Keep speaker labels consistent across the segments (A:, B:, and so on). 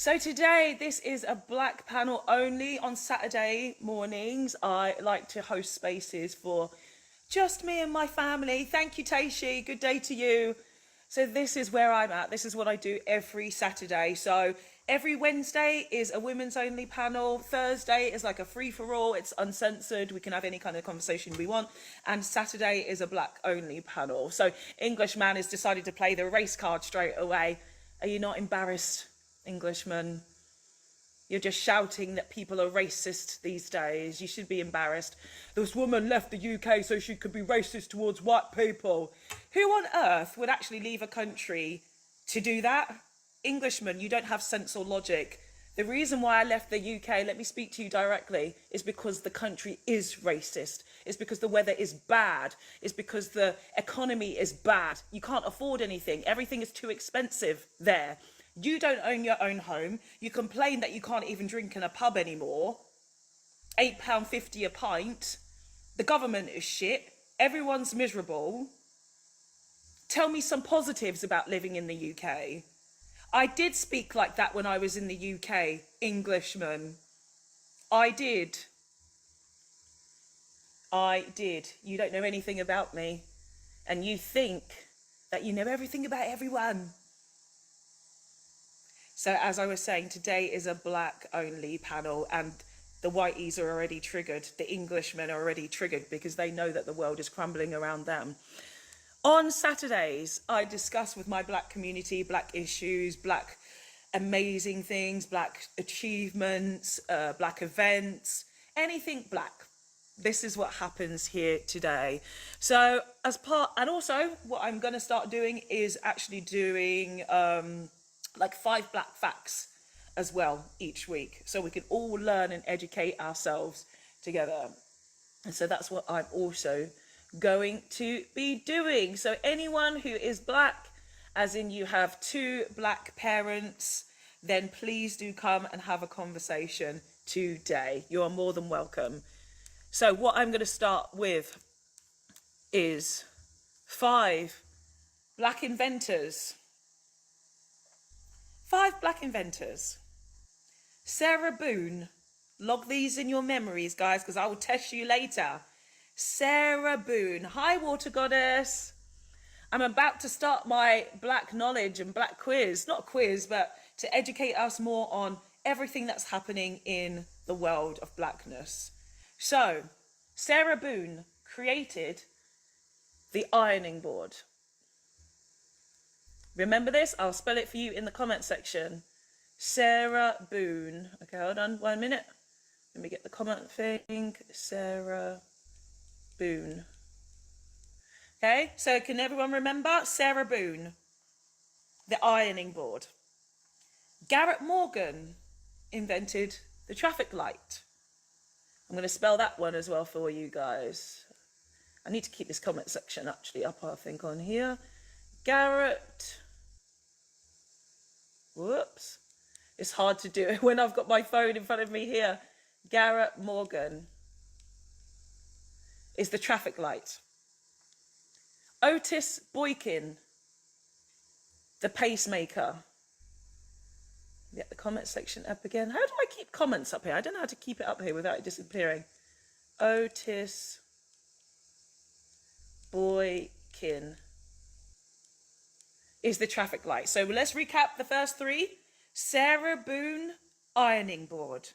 A: So today, this is a black panel only. On Saturday mornings, I like to host spaces for just me and my family. Thank you, Taishi. Good day to you. So this is where I'm at. This is what I do every Saturday. So every Wednesday is a women's only panel. Thursday is like a free for all. It's uncensored. We can have any kind of conversation we want. And Saturday is a black only panel. So Englishman has decided to play the race card straight away. Are you not embarrassed, Englishman? You're just shouting that people are racist these days. You should be embarrassed. This woman left the UK so she could be racist towards white people. Who on earth would actually leave a country to do that? Englishman, you don't have sense or logic. The reason why I left the UK, let me speak to you directly, is because the country is racist. It's because the weather is bad. It's because the economy is bad. You can't afford anything. Everything is too expensive there. You don't own your own home. You complain that you can't even drink in a pub anymore. £8.50 a pint. The government is shit. Everyone's miserable. Tell me some positives about living in the UK. I did speak like that when I was in the UK, Englishman. I did. You don't know anything about me. And you think that you know everything about everyone. So as I was saying, today is a black only panel, and the whiteys are already triggered. The Englishmen are already triggered because they know that the world is crumbling around them. On Saturdays, I discuss with my black community, black issues, black amazing things, black achievements, black events, anything black. This is what happens here today. So and also what I'm going to start doing is actually doing like 5 black facts as well each week, so we can all learn and educate ourselves together. And so that's what I'm also going to be doing. So anyone who is black, as in you have 2 black parents, then please do come and have a conversation today. You are more than welcome. So what I'm going to start with is 5 black inventors. 5 black inventors. Sarah Boone. Log these in your memories, guys, because I will test you later. Sarah Boone. Hi, water goddess. I'm about to start my black knowledge and black quiz. Not a quiz, but to educate us more on everything that's happening in the world of blackness. So, Sarah Boone created the ironing board. Remember this? I'll spell it for you in the comment section. Sarah Boone. Okay, hold on 1 minute. Let me get the comment thing. Sarah Boone. Okay, so can everyone remember? Sarah Boone, the ironing board. Garrett Morgan invented the traffic light. I'm going to spell that one as well for you guys. I need to keep this comment section actually up, I think, on here. Garrett. Whoops. It's hard to do it when I've got my phone in front of me here. Garrett Morgan is the traffic light. Otis Boykin, the pacemaker. Get the comment section up again. How do I keep comments up here? I don't know how to keep it up here without it disappearing. Otis Boykin is the traffic light. So let's recap the first 3. Sarah Boone, ironing board.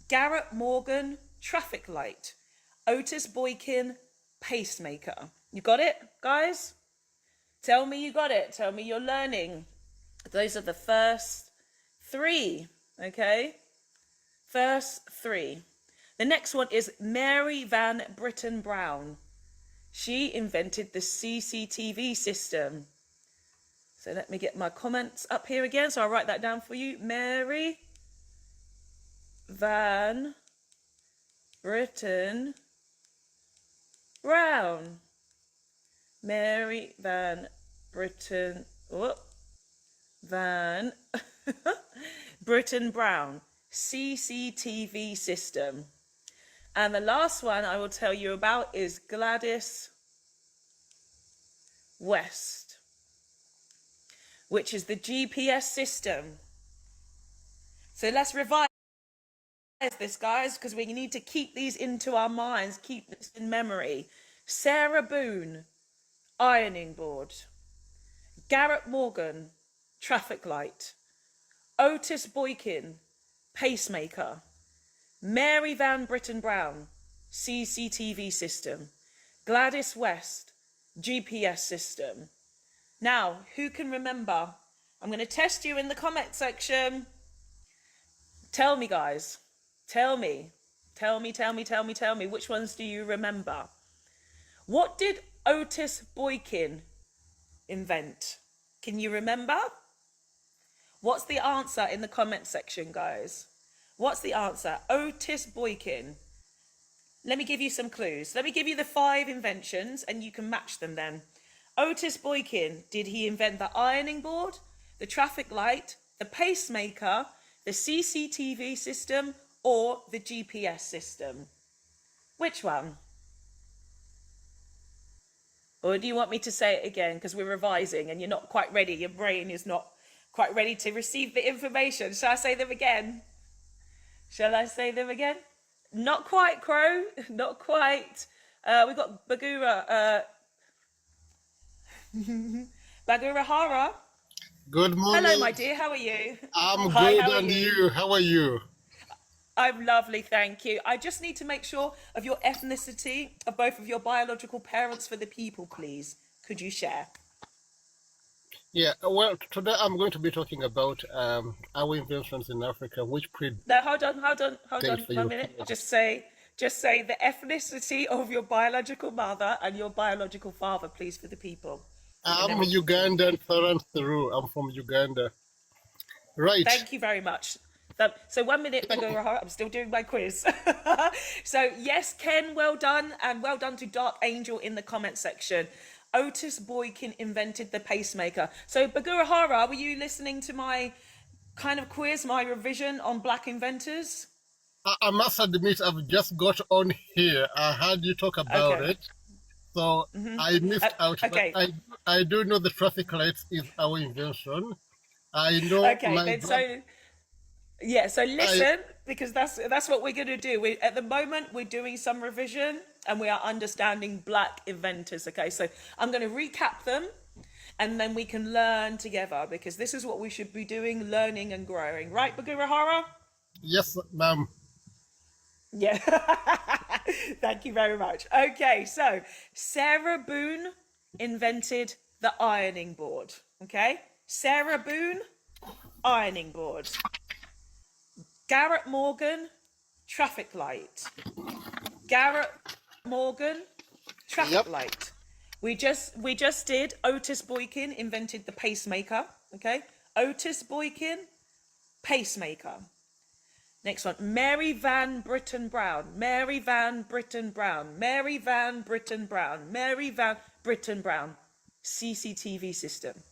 A: Garrett Morgan, traffic light. Otis Boykin, pacemaker. You got it, guys? Tell me you got it. Tell me you're learning. Those are the first 3, okay? First 3. The next one is Mary Van Britten Brown. She invented the CCTV system. So let me get my comments up here again. So I'll write that down for you. Mary Van Britten Brown. Mary Van Britten, Van Britten Brown, CCTV system. And the last one I will tell you about is Gladys West, which is the GPS system. So let's revise this, guys, because we need to keep these into our minds, keep this in memory. Sarah Boone, ironing board. Garrett Morgan, traffic light. Otis Boykin, pacemaker. Mary Van Britten Brown, CCTV system. Gladys West, GPS system. Now, who can remember? I'm going to test you in the comment section. Tell me, guys. Tell me. Tell me. Which ones do you remember? What did Otis Boykin invent? Can you remember? What's the answer in the comment section, guys? What's the answer? Otis Boykin. Let me give you some clues. Let me give you the 5 inventions and you can match them then. Otis Boykin, did he invent the ironing board, the traffic light, the pacemaker, the CCTV system, or the GPS system? Which one? Or do you want me to say it again because we're revising and you're not quite ready? Your brain is not quite ready to receive the information. Shall I say them again? Shall I say them again? Not quite, Crow. Not quite. We've got Bagura. Bagura Hara.
B: Good morning.
A: Hello, my dear. How are you?
B: I'm
A: Hi,
B: good,
A: how are
B: and
A: you?
B: you? How are you?
A: I'm lovely, thank you. I just need to make sure of your ethnicity of both of your biological parents for the people, please. Could you share?
B: Yeah, well, today I'm going to be talking about our inventions in Africa, which predate
A: No, hold on
B: the
A: 1 minute.
B: Europeans.
A: Just say the ethnicity of your biological mother and your biological father, please, for the people. And then
B: I'm
A: we can talk.
B: Ugandan through and through. I'm from Uganda. Right.
A: Thank you very much. So 1 minute, Bagura, I'm still doing my quiz. So yes, Ken, well done, and well done to Dark Angel in the comment section. Otis Boykin invented the pacemaker. So Bagura Hara, were you listening to my kind of quiz, my revision on Black inventors?
B: I must admit, I've just got on here. I heard you talk about
A: Okay.
B: it, so I missed out. But
A: Okay.
B: I do know the traffic lights is our invention. I know
A: Okay.
B: my
A: Then
B: grand.
A: so yeah. So
B: I
A: listen, because that's what we're going to do. We at the moment we're doing some revision and we are understanding Black inventors. Okay. So I'm going to recap them. And then we can learn together because this is what we should be doing, learning and growing. Right, Bagura Hara?
B: Yes, ma'am.
A: Yeah. Thank you very much. Okay, so Sarah Boone invented the ironing board. Okay? Sarah Boone, ironing board. Garrett Morgan, traffic light. Garrett Morgan, traffic
B: Yep.
A: light. We just did Otis Boykin invented the pacemaker. Okay? Otis Boykin, pacemaker. Next one, Mary Van Britten Brown. Mary Van Britten Brown. Mary Van Britten Brown. Mary Van Britten Brown. CCTV system.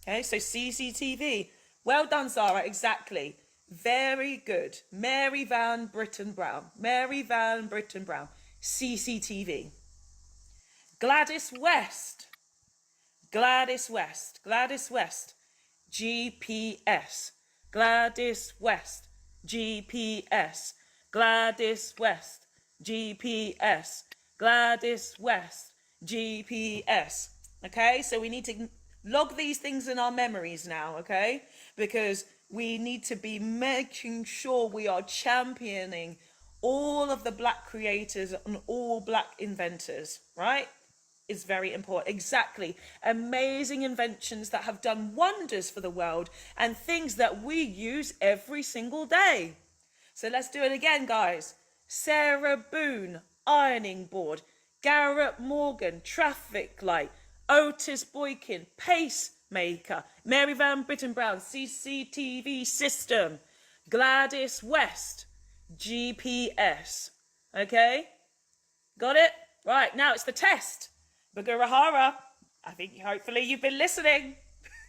A: Okay, so CCTV. Well done, Zara. Exactly. Very good. Mary Van Britten Brown. Mary Van Britten Brown. CCTV. Gladys West. Gladys West. Gladys West. GPS. Gladys West. GPS. Gladys West. GPS. Gladys West. GPS. Okay, so we need to log these things in our memories now, okay? Because we need to be making sure we are championing all of the Black creators and all Black inventors, right? Is very important. Exactly. Amazing inventions that have done wonders for the world and things that we use every single day. So let's do it again, guys. Sarah Boone, ironing board. Garrett Morgan, traffic light. Otis Boykin, pacemaker. Mary Van Britten Brown, CCTV system. Gladys West, GPS. Okay? Got it? Right, now it's the test. Bagura Hara, I think hopefully you've been listening.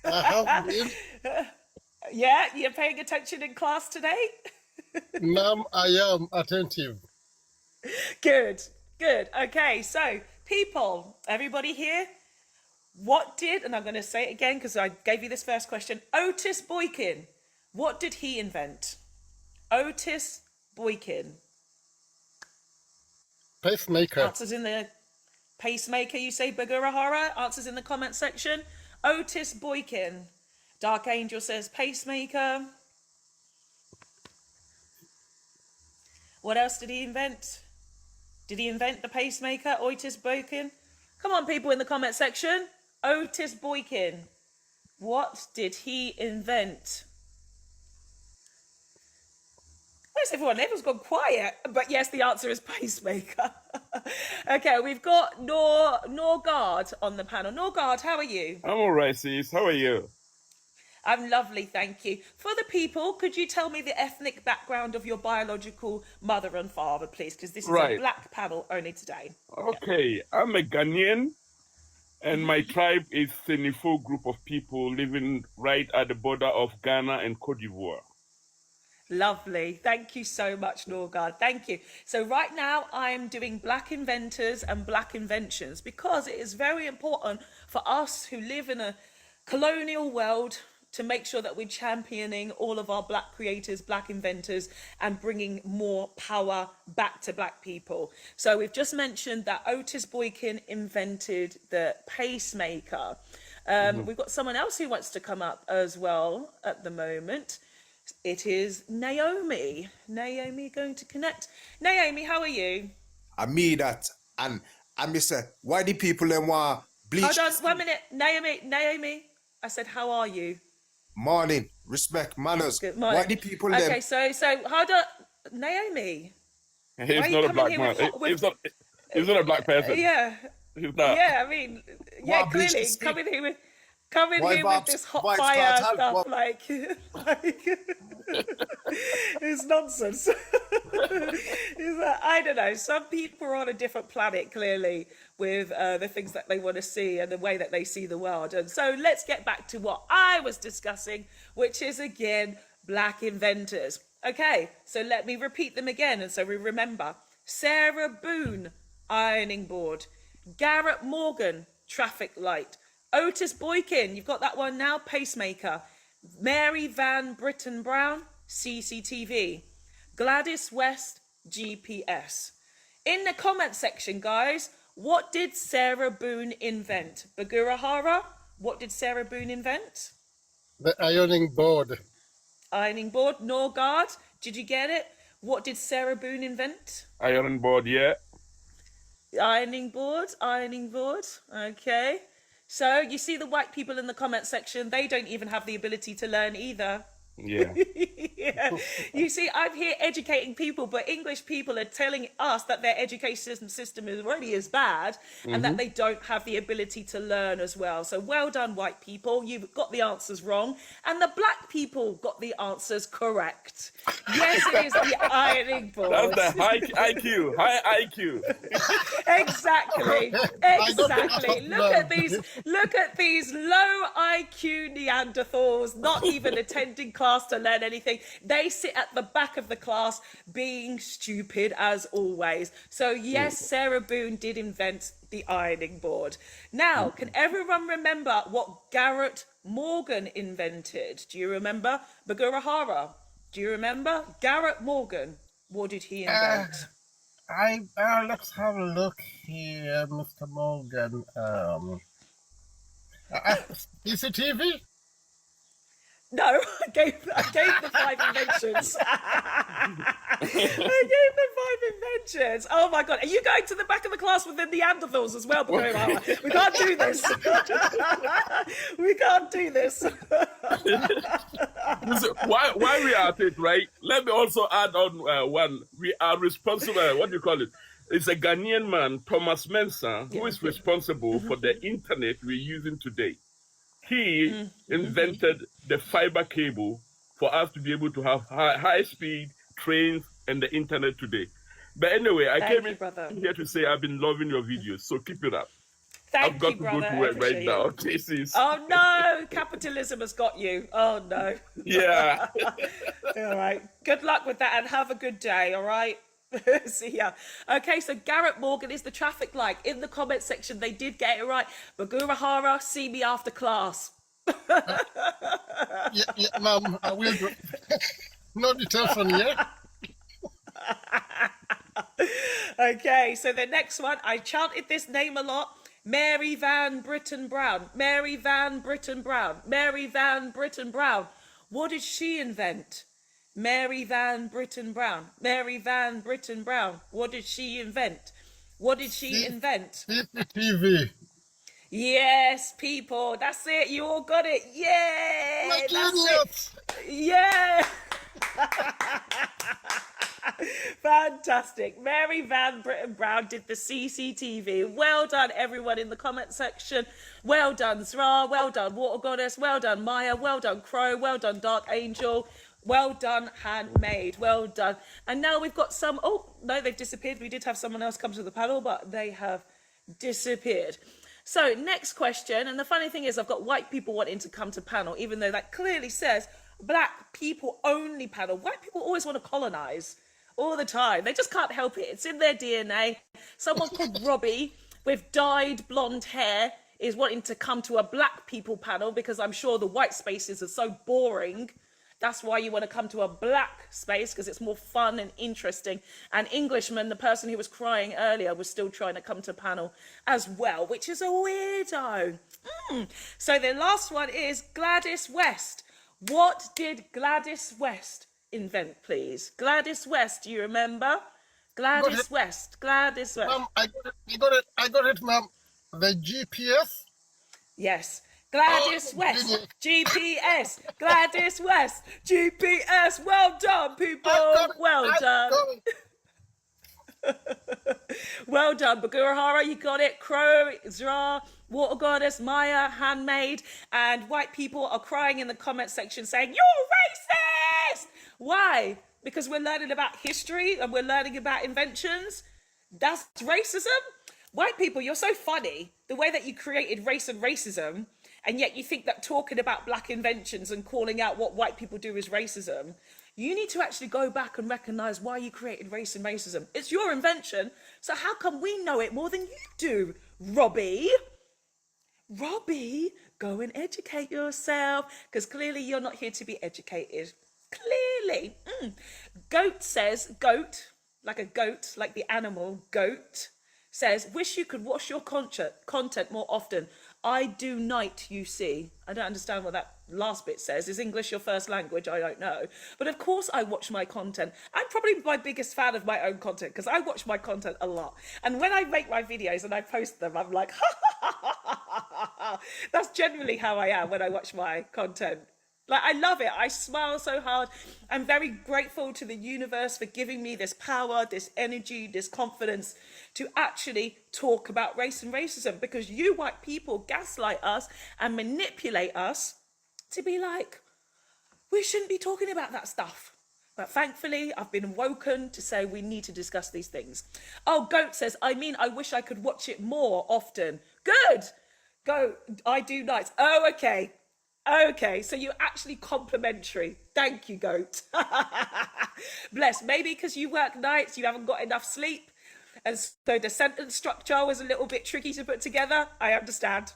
B: I have been.
A: Yeah, you're paying attention in class today?
B: Ma'am, I am attentive.
A: Good, good. Okay, so people, everybody here, what did, and I'm going to say it again because I gave you this first question, Otis Boykin, What did he invent? Otis Boykin.
B: Pacemaker.
A: Answers in the pacemaker, you say Bagurahara. Answers in the comment section. Otis Boykin. Dark Angel says pacemaker. What else did he invent? Did he invent the pacemaker, Otis Boykin? Come on, people in the comment section. Otis Boykin. What did he invent? Where's everyone? Everyone's gone quiet. But yes, the answer is pacemaker. Okay, we've got Norgard on the panel. Norgard, how are you?
C: I'm all right, sis. How are you?
A: I'm lovely, thank you. For the people, could you tell me the ethnic background of your biological mother and father, please? Because this is a
C: Right.
A: black panel only today.
C: Okay, I'm a Ghanaian, and my tribe is Senefo group of people living right at the border of Ghana and Cote d'Ivoire.
A: Lovely. Thank you so much, Norgard. Thank you. So right now I'm doing Black Inventors and Black Inventions because it is very important for us who live in a colonial world to make sure that we're championing all of our black creators, black inventors, and bringing more power back to black people. So we've just mentioned that Otis Boykin invented the pacemaker. We've got someone else who wants to come up as well at the moment. It is Naomi. Naomi going to connect. Naomi, how are you?
D: I mean that, and I say, why the people them want bleach?
A: Hold on, 1 minute. Naomi, I said, how are you?
D: Morning, respect, manners.
A: Good morning.
D: Why the people
A: Okay,
D: them?
A: so hold on. Naomi. Why
C: He's
A: are you
C: not a
A: coming
C: black
A: here
C: man.
A: with
C: He's not a black person.
A: yeah.
C: He's not.
A: Yeah, I mean, yeah,
D: What bleach
A: clearly
D: is it?
A: coming here with
D: Vibes-
A: this hot
D: vibes
A: fire
D: cartel,
A: stuff,
D: what-
A: like it's nonsense. It's like, I don't know. Some people are on a different planet, clearly, with the things that they want to see and the way that they see the world. And so let's get back to what I was discussing, which is again black inventors. Okay, so let me repeat them again, and so we remember: Sarah Boone, ironing board; Garrett Morgan, traffic light; Otis Boykin, you've got that one now, pacemaker; Mary Van Britten Brown, CCTV; Gladys West, GPS. In the comment section, guys, what did Sarah Boone invent? Bagurahara, what did Sarah Boone invent?
B: The ironing board.
A: Ironing board. Norgard, did you get it? What did Sarah Boone invent?
C: Iron board, yeah.
A: Ironing board, ironing board. Okay. So you see the white people in the comment section, they don't even have the ability to learn either.
C: Yeah.
A: Yeah. You see, I'm here educating people, but English people are telling us that their education system is already as bad and that they don't have the ability to learn as well. So well done, white people. You've got the answers wrong. And the black people got the answers correct. Yes, it is the ironing board.
C: That's the high IQ. High IQ.
A: Exactly.
B: I don't
A: Exactly.
B: know.
A: Look at these low IQ Neanderthals, not even attending class to learn anything. They sit at the back of the class being stupid as always. So yes, Sarah Boone did invent the ironing board. Now, can everyone remember what Garrett Morgan invented? Do you remember? Bagurahara, do you remember? Garrett Morgan, what did he invent?
B: Let's have a look here, Mr. Morgan. CCTV?
A: No, I gave the 5 inventions. I gave the 5 inventions. Oh my god, are you going to the back of the class with the Neanderthals as well? We can't do this. We can't do this.
C: Listen, while we are at it, right? Let me also add on one. We are responsible. What do you call it? It's a Ghanaian man, Thomas Mensah, who is responsible for the internet we're using today. He invented the fiber cable for us to be able to have high-speed trains and the internet today. But anyway, I
A: Thank
C: came
A: you, brother.
C: in here to say I've been loving your videos, so keep it up.
A: Thank
C: I've got
A: you,
C: to
A: brother.
C: go to
A: I
C: work right
A: appreciate
C: now.
A: it.
C: This is
A: Oh no, capitalism has got you. Oh no.
C: yeah.
A: All right. Good luck with that and have a good day, all right? See ya. Okay, so Garrett Morgan is the traffic light. In the comment section, they did get it right. Bagurahara, see me after class.
B: Yeah, ma'am, I will do. No detention here.
A: Okay, so the next one, I chanted this name a lot. Mary Van Britten Brown. Mary Van Britten Brown. Mary Van Britten Brown. What did she invent? Mary Van Britten Brown. Mary Van Britten Brown. What did she invent? What did she invent?
B: CCTV.
A: Yes, people. That's it. You all got it.
B: My
A: Yeah. That's
B: genius.
A: it. Yeah. Fantastic. Mary Van Britten Brown did the CCTV. Well done, everyone in the comment section. Well done, Zra. Well done, Water Goddess. Well done, Maya. Well done, Crow. Well done, Dark Angel. Well done, Handmade. Well done. And now we've got some. Oh, no, they've disappeared. We did have someone else come to the panel, but they have disappeared. So, next question. And the funny thing is, I've got white people wanting to come to panel, even though that clearly says black people only panel. White people always want to colonize all the time. They just can't help it. It's in their DNA. Someone called Robbie with dyed blonde hair is wanting to come to a black people panel because I'm sure the white spaces are so boring. That's why you want to come to a black space, because it's more fun and interesting. And Englishman, the person who was crying earlier, was still trying to come to panel as well, which is a weirdo. So the last one is Gladys West. What did Gladys West invent, please? Gladys West, do you remember? Gladys West. Gladys West.
B: Ma'am, I got it, ma'am. The GPS.
A: Yes. Gladys West, GPS. Gladys West, GPS. Well done, people. Well done. Well done, Bagurahara, you got it. Crow, Zra, Water Goddess, Maya, Handmade, and white people are crying in the comment section saying, "You're racist!" Why? Because we're learning about history and we're learning about inventions. That's racism. White people, you're so funny. The way that you created race and racism, and yet you think that talking about black inventions and calling out what white people do is racism. You need to actually go back and recognize why you created race and racism. It's your invention, so how come we know it more than you do, Robbie? Robbie, go and educate yourself, because clearly you're not here to be educated. Clearly. Goat says, goat, like a goat, like the animal, goat, says, wish you could watch your content more often. I do night, you see. I don't understand what that last bit says. Is English your first language? I don't know. But of course I watch my content. I'm probably my biggest fan of my own content because I watch my content a lot. And when I make my videos and I post them, I'm like, ha ha ha ha ha ha. That's generally how I am when I watch my content. Like, I love it. I smile so hard. I'm very grateful to the universe for giving me this power, this energy, this confidence to actually talk about race and racism, because you white people gaslight us and manipulate us to be like, we shouldn't be talking about that stuff. But thankfully, I've been woken to say we need to discuss these things. Oh, Goat says, I wish I could watch it more often. Good. Go. I do nights. Oh, okay. Okay, so you're actually complimentary. Thank you, Goat. Bless. Maybe because you work nights, you haven't got enough sleep. And so the sentence structure was a little bit tricky to put together. I understand.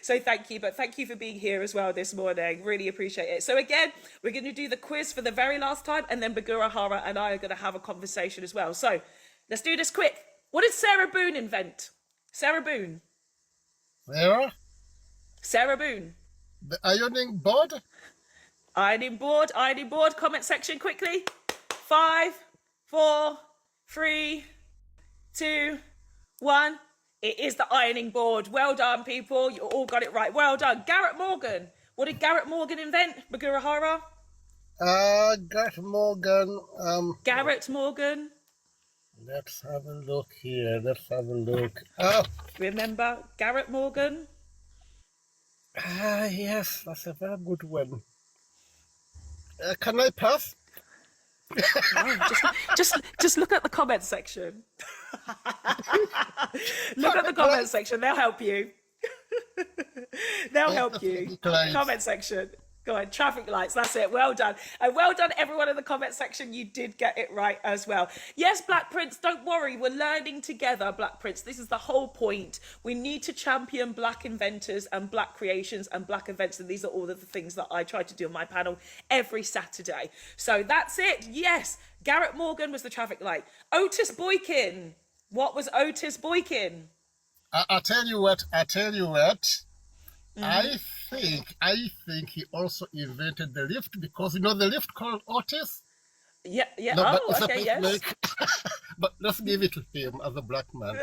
A: So thank you. But thank you for being here as well this morning. Really appreciate it. So again, we're going to do the quiz for the very last time. And then Bagura Hara and I are going to have a conversation as well. So let's do this quick. What did Sarah Boone invent? Sarah Boone.
B: Sarah?
A: Sarah Boone.
B: The ironing board?
A: Ironing board, comment section quickly. 5, 4, 3, 2, 1. It is the ironing board. Well done, people. You all got it right. Well done. Garrett Morgan. What did Garrett Morgan invent? Bagura Hara?
B: Garrett Morgan.
A: Garrett Morgan.
B: Let's have a look here. Let's have a look.
A: Remember Garrett Morgan?
B: Yes, that's a very good one. Can I pass?
A: No, just look at the comment section. Look at the comment section. They'll help you. They'll help you. Comment section. Go on, traffic lights. That's it. Well done. And well done, everyone in the comment section. You did get it right as well. Yes, Black Prince, don't worry. We're learning together, Black Prince. This is the whole point. We need to champion Black inventors and Black creations and Black events. And these are all of the things that I try to do on my panel every Saturday. So that's it. Yes, Garrett Morgan was the traffic light. Otis Boykin. What was Otis Boykin?
B: I tell you what. I think he also invented the lift, because the lift called Otis.
A: Yeah.
B: No, but
A: Oh,
B: it's
A: okay,
B: a
A: yes.
B: like, but let's give it to him as a black man.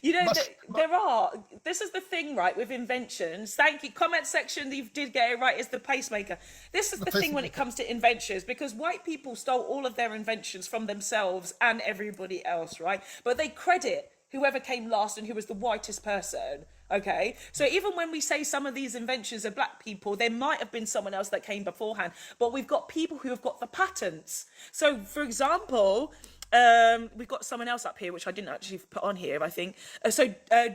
A: You know,
B: But-
A: this is the thing, right, with inventions. Thank you. Comment section, you did get it right, is the pacemaker. This is the thing when it comes to inventions, because white people stole all of their inventions from themselves and everybody else, right? But they credit whoever came last and who was the whitest person. Okay, so even when we say some of these inventions are black people, there might have been someone else that came beforehand, but we've got people who have got the patents. So, for example, we've got someone else up here, which I didn't actually put on here, I think.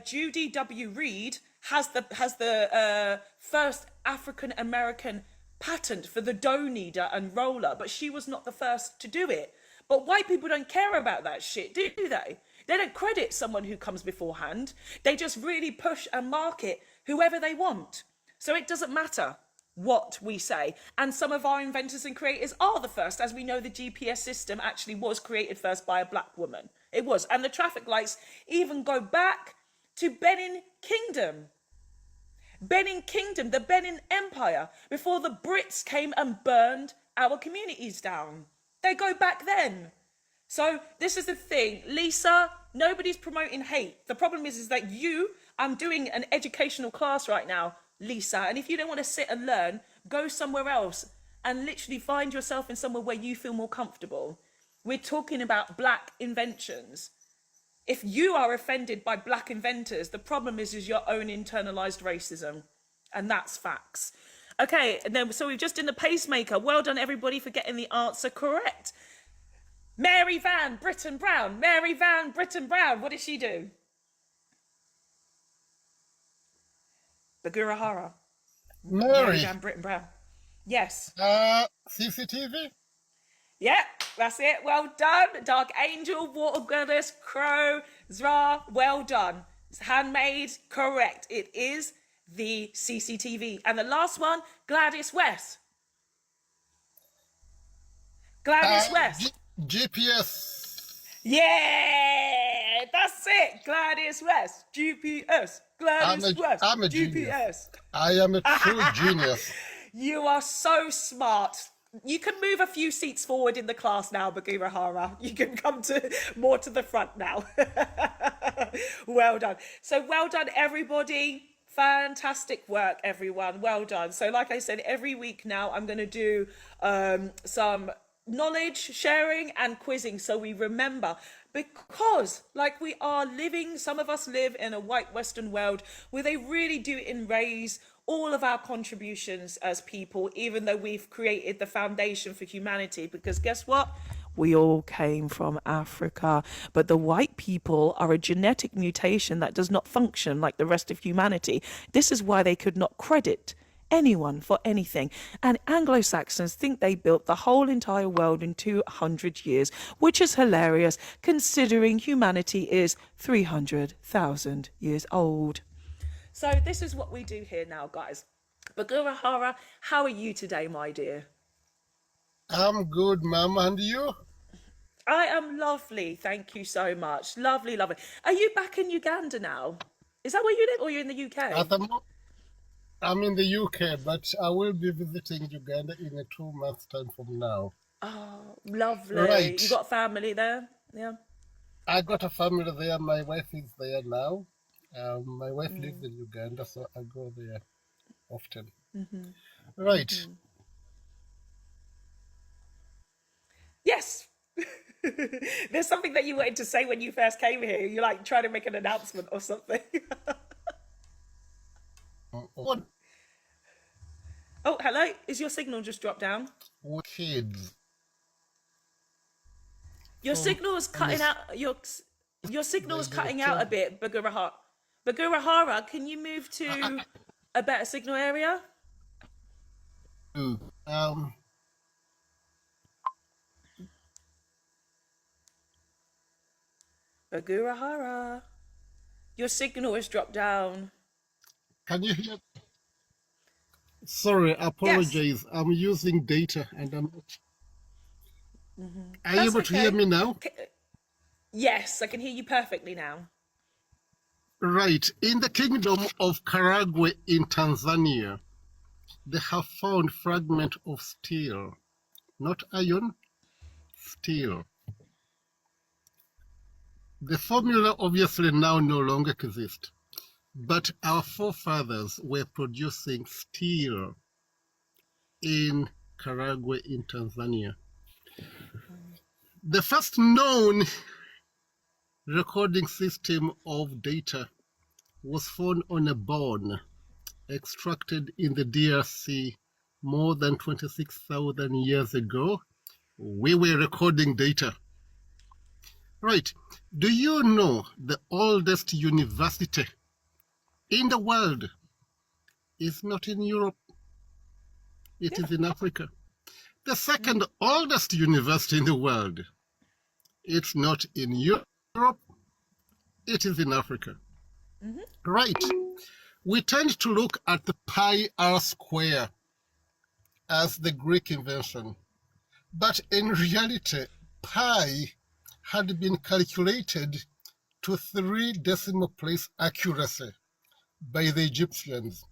A: Judy W. Reed has the first African American patent for the dough kneader and roller, but she was not the first to do it. But white people don't care about that shit, do they? They don't credit someone who comes beforehand. They just really push and market whoever they want. So it doesn't matter what we say. And some of our inventors and creators are the first. As we know, the GPS system actually was created first by a black woman. It was. And the traffic lights even go back to Benin Kingdom. Benin Kingdom, the Benin Empire, before the Brits came and burned our communities down. They go back then. So this is the thing, Lisa, nobody's promoting hate. The problem is that I'm doing an educational class right now, Lisa. And if you don't want to sit and learn, go somewhere else and literally find yourself in somewhere where you feel more comfortable. We're talking about black inventions. If you are offended by black inventors, the problem is your own internalized racism. And that's facts. Okay, and then, so we've just done the pacemaker. Well done, everybody, for getting the answer correct. Mary Van Britton Brown. Mary Van Britton Brown. What did she do? Bagura Hara. Mary Van Britton Brown. Yes.
B: CCTV?
A: Yeah, that's it. Well done. Dark Angel, Water Goddess, Crow, Zra. Well done. It's handmade. Correct. It is the CCTV. And the last one, Gladys West. Gladys West.
B: GPS.
A: Yeah, that's it. Gladys West. GPS. Gladys West.
B: I'm a
A: GPS.
B: genius. I am a true genius.
A: You are so smart. You can move a few seats forward in the class now, Bagura Hara. You can come more to the front now. Well done. So well done, everybody. Fantastic work, everyone. Well done. So like I said, every week now I'm going to do some knowledge sharing and quizzing so we remember, because like we are living, some of us live in a white Western world where they really do erase all of our contributions as people, even though we've created the foundation for humanity. Because guess what? We all came from Africa, but the white people are a genetic mutation that does not function like the rest of humanity. This is why they could not credit anyone for anything. And Anglo-Saxons think they built the whole entire world in 200 years, which is hilarious considering humanity is 300,000 years old. So this is what we do here now, guys. Bagura Hara, how are you today, my dear?
B: I'm good, Mom, and you?
A: I am lovely, thank you so much. Lovely, lovely. Are you back in Uganda now? Is that where you live, or you're in the UK?
B: I'm in the UK, but I will be visiting Uganda in a 2 months' time from now.
A: Oh, lovely.
B: Right.
A: You got family there? Yeah.
B: I got a family there. My wife is there now. My wife lives in Uganda, so I go there often. Right.
A: Yes. There's something that you wanted to say when you first came here. You're like trying to make an announcement or something.
B: What
A: Oh, hello. Is your signal just dropped down?
B: kids?
A: Your signal's cutting out. Your signal's cutting out a bit, Bagura Hara. Bagura Hara, can you move to a better signal area?
B: Um,
A: Bagurahara. Your signal has dropped down.
B: can you hear? Sorry,
A: Yes,
B: apologize. I'm using data and I'm not. Are you
A: that's
B: able to hear
A: okay.
B: me now?
A: Yes, I can hear you perfectly now.
B: Right. In the kingdom of Karagwe in Tanzania, they have found fragment of steel, not iron, steel. The formula obviously now no longer exists, but our forefathers were producing steel in Karagwe in Tanzania. The first known recording system of data was found on a bone extracted in the DRC more than 26,000 years ago. We were recording data. Right. Do you know the oldest university in the world is not in Europe? It
A: Yeah.
B: is in Africa. The second oldest university in the world, it's not in Europe, it is in Africa. Right. We tend to look at the pi r square as the Greek invention, but in reality, pi had been calculated to 3 decimal place accuracy by the Egyptians.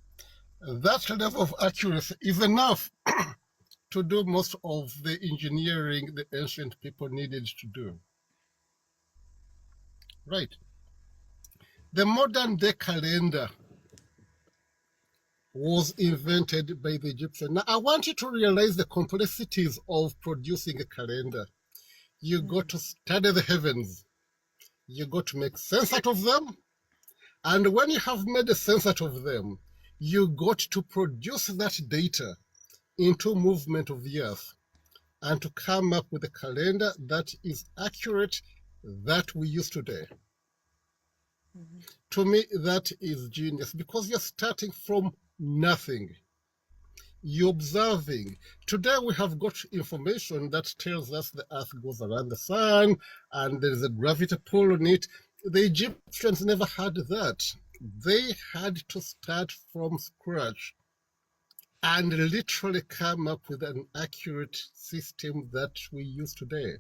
B: That level of accuracy is enough to do most of the engineering the ancient people needed to do. Right. The modern day calendar was invented by the Egyptians. Now, I want you to realize the complexities of producing a calendar. You got to study the heavens. You got to make sense out of them. And when you have made a sense out of them, you got to produce that data into movement of the earth and to come up with a calendar that is accurate that we use today. To me, that is genius because you're starting from nothing. You're observing. Today we have got information that tells us the earth goes around the sun and there is a gravity pull on it. The Egyptians never had that. They had to start from scratch and literally come up with an accurate system that we use today.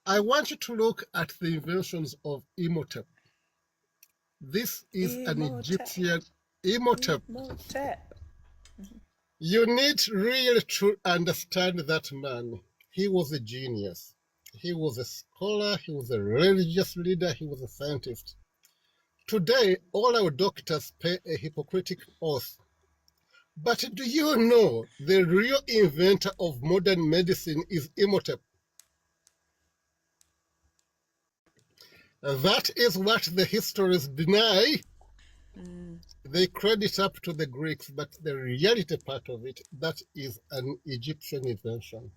B: I want you to look at the inventions of Imhotep. This is an
A: Imhotep.
B: Egyptian Imhotep.
A: Imhotep.
B: You need really to understand that man. He was a genius. He was a scholar, he was a religious leader, he was a scientist. Today, all our doctors pay a Hippocratic oath. But do you know the real inventor of modern medicine is Imhotep? That is what the historians deny. They credit up to the Greeks, but the reality part of it, that is an Egyptian invention.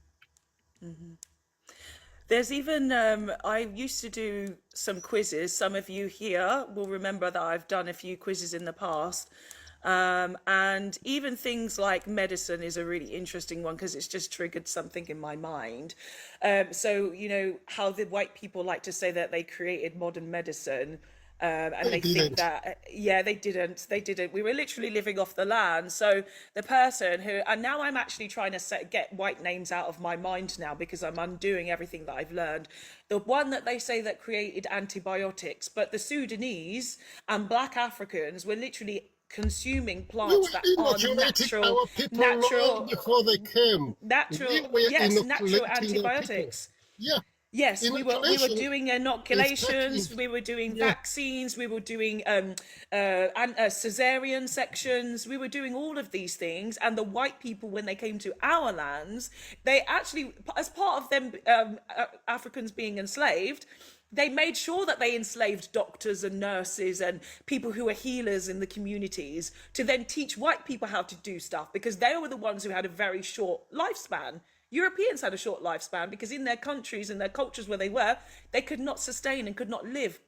A: There's even, I used to do some quizzes. Some of you here will remember that I've done a few quizzes in the past. And even things like medicine is a really interesting one because it's just triggered something in my mind. So, you know, how the white people like to say that they created modern medicine. And they think that, yeah, they didn't. We were literally living off the land. So the person who, and now I'm actually trying to get white names out of my mind now because I'm undoing everything that I've learned. The one that they say that created antibiotics, but the Sudanese and black Africans were literally consuming plants that are natural,
B: our people long before they came.
A: natural antibiotics.
B: Yeah.
A: Yes, we were doing inoculations, we were doing vaccines, we were doing cesarean sections, we were doing all of these things. And the white people, when they came to our lands, they actually, as part of them Africans being enslaved, they made sure that they enslaved doctors and nurses and people who were healers in the communities to then teach white people how to do stuff because they were the ones who had a very short lifespan. Europeans had a short lifespan because in their countries and their cultures where they were, they could not sustain and could not live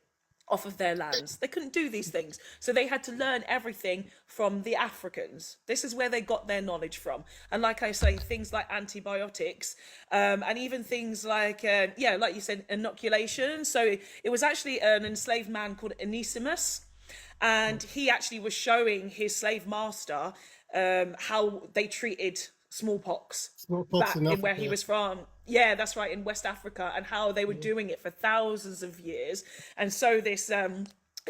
A: off of their lands. They couldn't do these things. So they had to learn everything from the Africans. This is where they got their knowledge from. And like I say, things like antibiotics, and even things like, like you said, inoculation. So it was actually an enslaved man called Onesimus. And he actually was showing his slave master how they treated smallpox back in where he was from. Yeah, that's right, in West Africa, and how they were doing it for thousands of years. And so this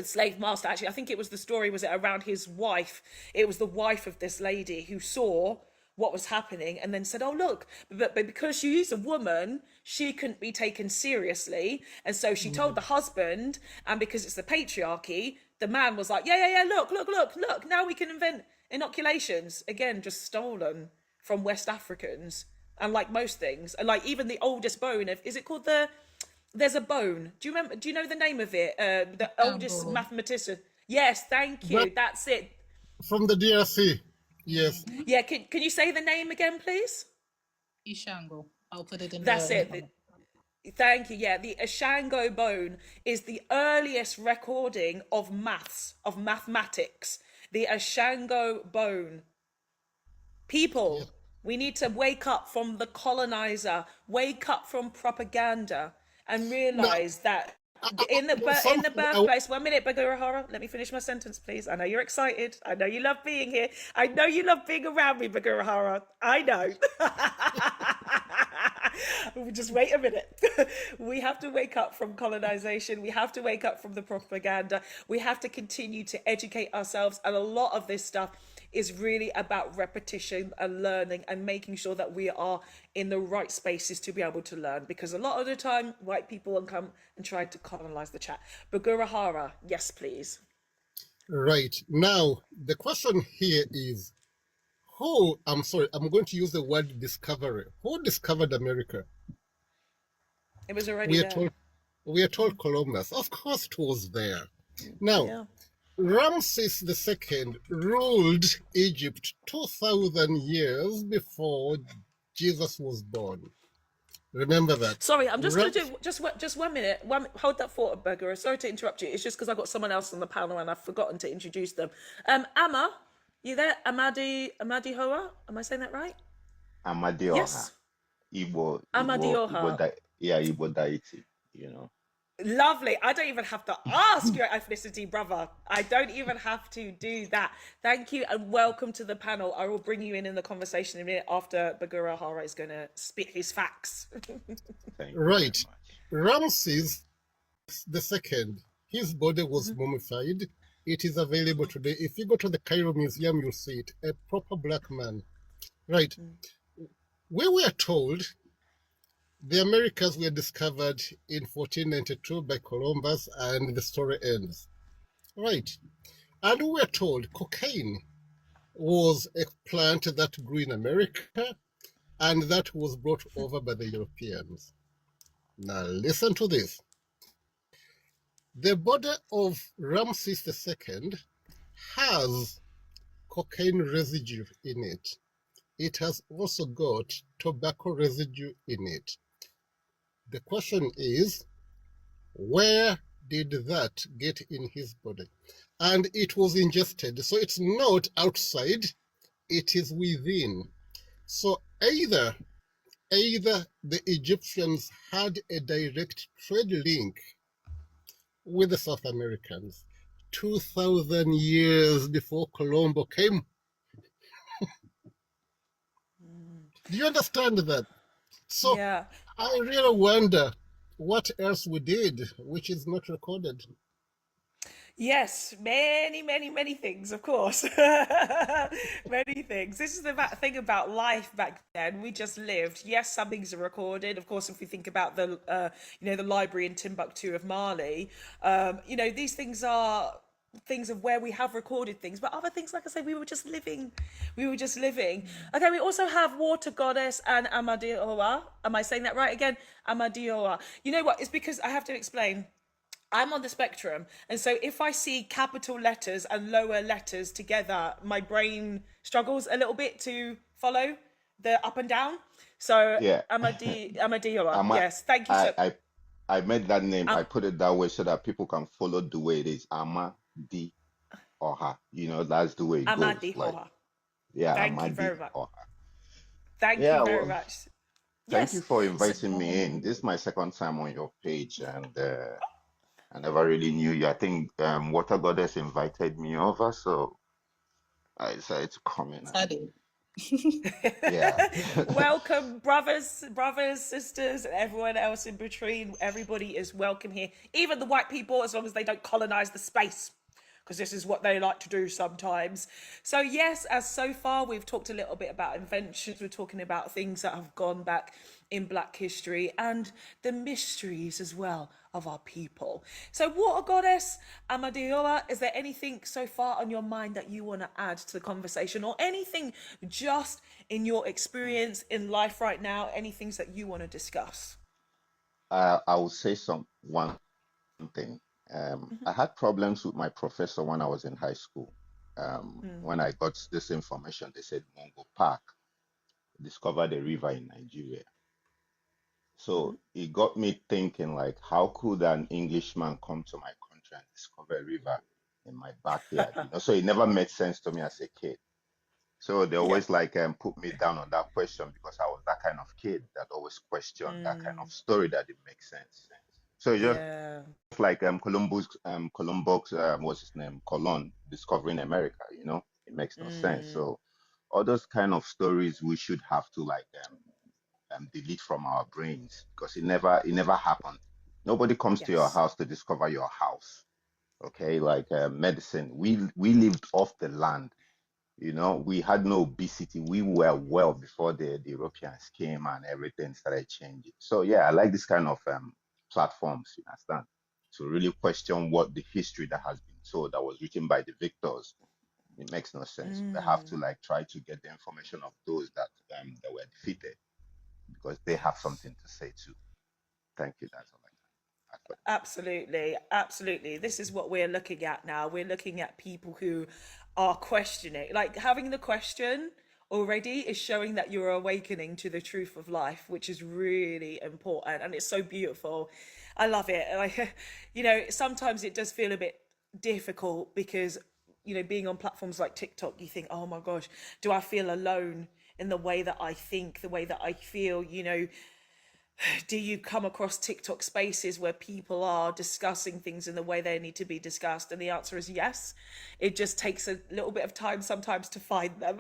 A: slave master, actually, I think it was the story, was it around his wife? It was the wife of this lady who saw what was happening and then said, oh, look, but because she's a woman, she couldn't be taken seriously. And so she told the husband, and because it's the patriarchy, the man was like, yeah, look, now we can invent inoculations. Again, just stolen from West Africans. And like most things, and like even the oldest bone of, is it called there's a bone, do you remember, do you know the name of it, the oldest mathematician? Yes, thank you, that's it.
B: From the DRC, yes.
A: Yeah, can you say the name again, please?
E: Ishango. I'll put it in.
A: That's it. Thank you. Yeah, the Ashango bone is the earliest recording of mathematics. The Ashango bone. People, yeah. We need to wake up from the colonizer, wake up from propaganda, and realize that in the birthplace. 1 minute, Bagurahara. Let me finish my sentence, please. I know you're excited. I know you love being here. I know you love being around me, Bagurahara. I know. Just wait a minute. We have to wake up from colonization. We have to wake up from the propaganda. We have to continue to educate ourselves. And a lot of this stuff is really about repetition and learning and making sure that we are in the right spaces to be able to learn. Because a lot of the time, white people will come and try to colonize the chat. Bagurahara, yes, please.
B: Right. Now, the question here is, I'm going to use the word discovery. Who discovered America?
A: It was already there.
B: We are told Columbus. Of course it was there. Now, Ramses II ruled Egypt 2,000 years before Jesus was born. Remember that.
A: Sorry, I'm just going to do just 1 minute. Hold that thought, Bagura. Sorry to interrupt you. It's just because I've got someone else on the panel and I've forgotten to introduce them. Amma, you there? Amadioha? Am I saying that right?
F: Amadioha.
A: Yes.
F: Amadioha. Igbo deity, you know.
A: Lovely. I don't even have to ask your ethnicity, brother. I don't even have to do that. Thank you and welcome to the panel. I will bring you in the conversation in a minute after Bagurahara is going to spit his facts.
B: Right. Ramses II, his body was mummified. It is available today. If you go to the Cairo Museum, you'll see it. A proper black man. Right. We were told the Americas were discovered in 1492 by Columbus, and the story ends. Right. And we were told cocaine was a plant that grew in America, and that was brought over by the Europeans. Now listen to this. The body of Ramses II has cocaine residue in it. It has also got tobacco residue in it. The question is, where did that get in his body? And it was ingested. So it's not outside, it is within. So either the Egyptians had a direct trade link with the South Americans 2,000 years before Colombo came. Do you understand that? So yeah. I really wonder what else we did, which is not recorded.
A: Yes, many things, of course. Many things. This is the thing about life back then. We just lived. Yes, some things are recorded. Of course, if we think about the, the library in Timbuktu of Mali, these things are things of where we have recorded things, but other things, like I said, we were just living. Okay, we also have water goddess and Amadioha. Am I saying that right again? Amadioha. You know what? It's because I have to explain. I'm on the spectrum, and so if I see capital letters and lower letters together, my brain struggles a little bit to follow the up and down. So yeah. Amadioha. Yes, thank you.
F: I made that name.
A: Um,
F: I put it that way so that people can follow the way it is. Amadi Oha. That's the way it goes.
A: Amadi
F: Like,
A: Hoha.
F: yeah,
A: Thank you very
F: Amadi
A: much.
F: Oha.
A: Thank you
F: Yeah,
A: very
F: well,
A: much.
F: thank you
A: Yes.
F: for
A: So,
F: inviting me in. This is my second time on your page, and I never really knew you. I think Water Goddess invited me over, so I decided to come in.
E: I did.
F: Yeah.
A: welcome, brothers, sisters, and everyone else in between. Everybody is welcome here, even the white people, as long as they don't colonize the space, because this is what they like to do sometimes. So yes, as so far we've talked a little bit about inventions, we're talking about things that have gone back in Black history and the mysteries as well of our people. So Water Goddess Amadiola, is there anything so far on your mind that you want to add to the conversation, or anything just in your experience in life right now, any things that you want to discuss?
F: I will say one thing. I had problems with my professor when I was in high school. When I got this information, they said Mungo Park discovered a river in Nigeria. So it got me thinking, like, how could an Englishman come to my country and discover a river in my backyard? So it never made sense to me as a kid. So they
A: Yeah.
F: always like put me down on that question because I was that kind of kid that always questioned that kind of story that it makes sense. So it's just
A: Yeah.
F: like Columbus, what's his name, Colon discovering America. It makes no sense. So all those kind of stories we should have to like delete from our brains because it never happened. Nobody comes to your
A: Yes.
F: house to discover your house. Okay, like medicine, we lived off the land. We had no obesity. We were well before the Europeans came and everything started changing. So yeah, I like this kind of platforms, you understand, to really question what the history that has been told that was written by the victors. It makes no sense. They have to like try to get the information of those that were defeated because they have something to say too. Thank you. That's all I can add for
A: Absolutely, absolutely. This is what we're looking at now. We're looking at people who are questioning. Like, having the question already is showing that you're awakening to the truth of life, which is really important. And it's so beautiful. I love it. Like, sometimes it does feel a bit difficult because, being on platforms like TikTok, you think, oh my gosh, do I feel alone in the way that I think, the way that I feel, do you come across TikTok spaces where people are discussing things in the way they need to be discussed? And the answer is yes. It just takes a little bit of time sometimes to find them.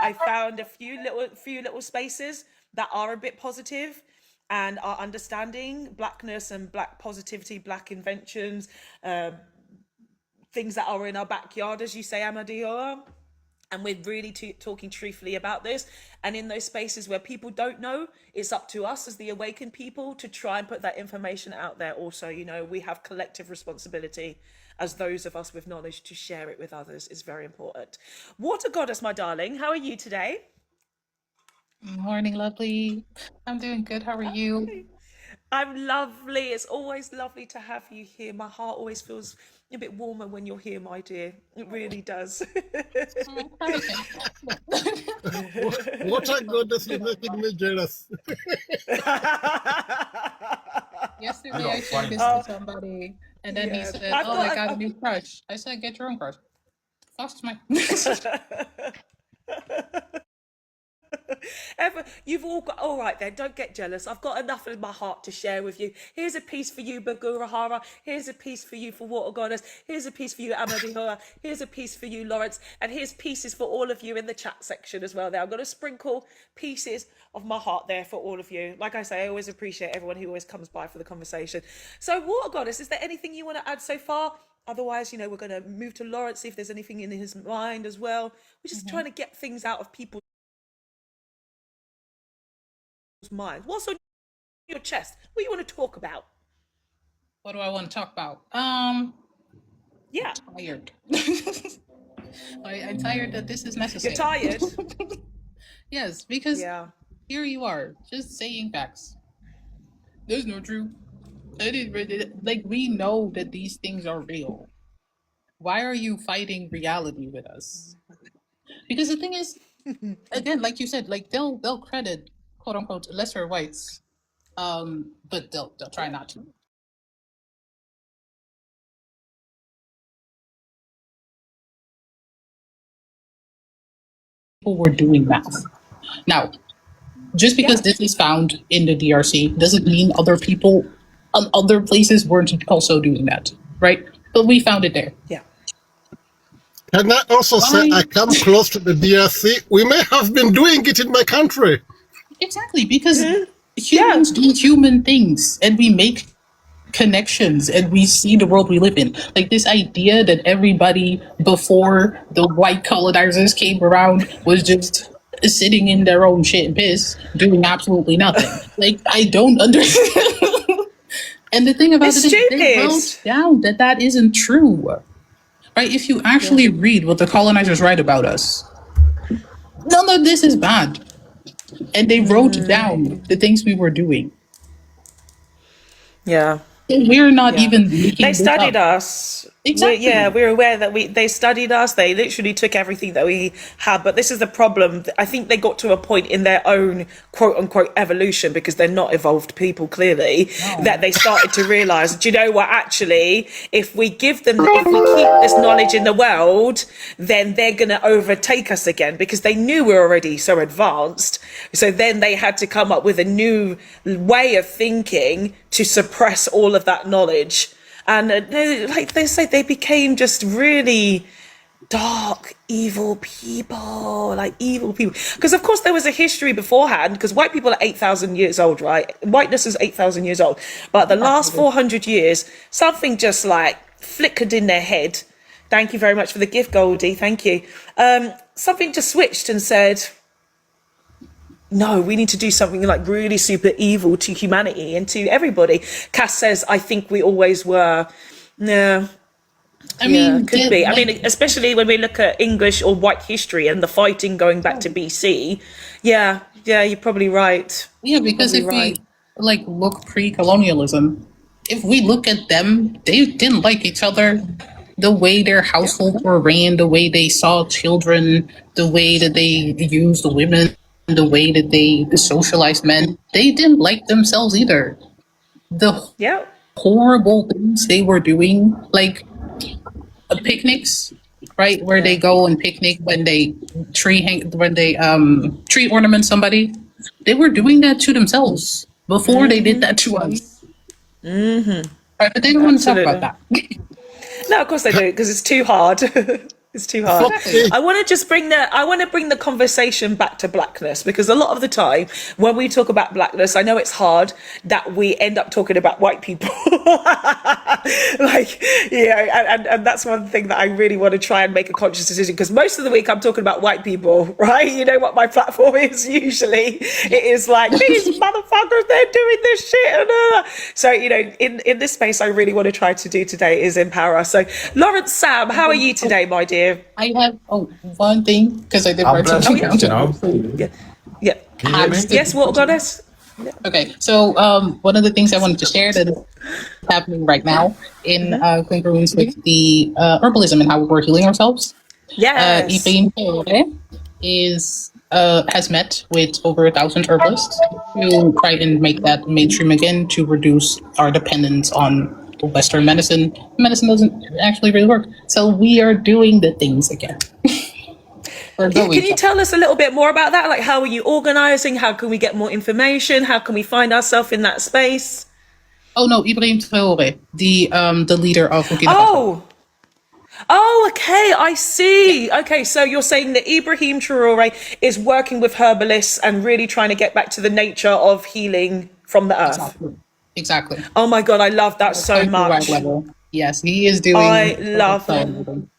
A: I found a few little spaces that are a bit positive and are understanding blackness and black positivity, black inventions, things that are in our backyard, as you say, Amadiola. And we're really talking truthfully about this. And in those spaces where people don't know, it's up to us as the awakened people to try and put that information out there. Also, we have collective responsibility as those of us with knowledge to share it with others is very important. Water Goddess, my darling, how are you today?
E: Morning, lovely. I'm doing good. How are you?
A: I'm lovely. It's always lovely to have you here. My heart always feels a bit warmer when you're here, my dear. It really does.
E: I'm excited.
B: Water Goddess, you're making me jealous.
E: Yesterday, I shared this with somebody, and then he
A: Yeah,
E: said,
A: I've
E: "Oh, I
A: got
E: got a new crush." I said, "Get your own crush." That's my.
A: You've all got, all right then, don't get jealous. I've got enough in my heart to share with you. Here's a piece for you, Bagurahara. Here's a piece for you for Water Goddess. Here's a piece for you, Amadihora. Here's a piece for you, Lawrence. And here's pieces for all of you in the chat section as well there. I'm going to sprinkle pieces of my heart there for all of you. Like I say, I always appreciate everyone who always comes by for the conversation. So Water Goddess, is there anything you want to add so far? Otherwise, we're going to move to Lawrence, see if there's anything in his mind as well. We're just trying to get things out of people's mind. What's on your chest? What do you want to talk about?
E: What do I want to talk about?
A: Yeah.
E: Tired. I'm tired that this is necessary.
A: You're tired?
E: Yes, because
A: Yeah.
E: here you are, just saying facts. There's no truth. Like, we know that these things are real. Why are you fighting reality with us? Because the thing is, again, like you said, like they'll credit quote unquote lesser whites, but they'll try not to. were doing math. Now, just because this is found in the DRC doesn't mean other people on other places weren't also doing that, right? But we found it there.
A: Yeah.
B: Can I also say I come close to the DRC? We may have been doing it in my country.
E: Exactly, because humans do human things and we make connections and we see the world we live in. Like this idea that everybody before the white colonizers came around was just sitting in their own shit and piss, doing absolutely nothing. Like, I don't understand. And the thing about
A: It's
E: it is, they
A: stupid.
E: wrote down that that isn't true. Right? If you actually read what the colonizers write about us, none of this is bad. And they wrote down the things we were doing.
A: Yeah.
E: We're not even making
A: They
E: this
A: studied
E: up.
A: us.
E: Exactly.
A: We're aware that they studied us. They literally took everything that we had. But this is the problem. I think they got to a point in their own quote unquote evolution, because they're not evolved people clearly, that they started to realize, do you know what? Actually, if we keep this knowledge in the world, then they're going to overtake us again, because they knew we were already so advanced. So then they had to come up with a new way of thinking to suppress all of that knowledge. And like they say, they became just really dark, evil people, Because of course there was a history beforehand, because white people are 8,000 years old, right? Whiteness is 8,000 years old. But the last 400 years, something just like flickered in their head. Thank you very much for the gift, Goldie. Thank you. Something just switched and said, no, we need to do something like really super evil to humanity and to everybody. Cass says, I think we always were. No.
E: I mean,
A: could be. I mean, especially when we look at English or white history and the fighting going back to BC. Yeah, you're probably right.
E: Yeah, because if we like look pre-colonialism, if we look at them, they didn't like each other. The way their households were ran, the way they saw children, the way that they used women, the way that they socialized men, they didn't like themselves either. The horrible things they were doing, like picnics, right, where they go and picnic when they tree ornament somebody. They were doing that to themselves before they did that to us. Right, but they don't want to talk about that.
A: No, of course they do, because it's too hard. It's too hard.
B: Okay.
A: I want to bring the conversation back to blackness, because a lot of the time when we talk about blackness, I know it's hard that we end up talking about white people. And that's one thing that I really want to try and make a conscious decision, because most of the week I'm talking about white people, right? You know what my platform is usually. It is like, these motherfuckers, they're doing this shit. So, in this space, I really want to try to do today is empower us. So, Lawrence, Sam, how are you today, my dear?
E: I have one thing, because I did write something down.
A: Yeah.
G: Can you hear me?
A: Yes, what goddess?
E: Okay, so one of the things I wanted to share that is happening right now in congruence with the herbalism and how we're healing ourselves.
A: Yes.
E: Ibrahim has met with over 1,000 herbalists to try and make that mainstream again, to reduce our dependence on Western medicine. Medicine doesn't actually really work. So we are doing the things again.
A: Can you tell us a little bit more about that? Like, how are you organizing? How can we get more information? How can we find ourselves in that space?
E: Oh no, Ibrahim Traoré, the leader of Burkina Faso.
A: Oh, okay, I see. Okay, so you're saying that Ibrahim Traoré is working with herbalists and really trying to get back to the nature of healing from the earth.
E: Exactly.
A: Oh my God, I love that so much.
E: Yes, he is doing.
A: I love it.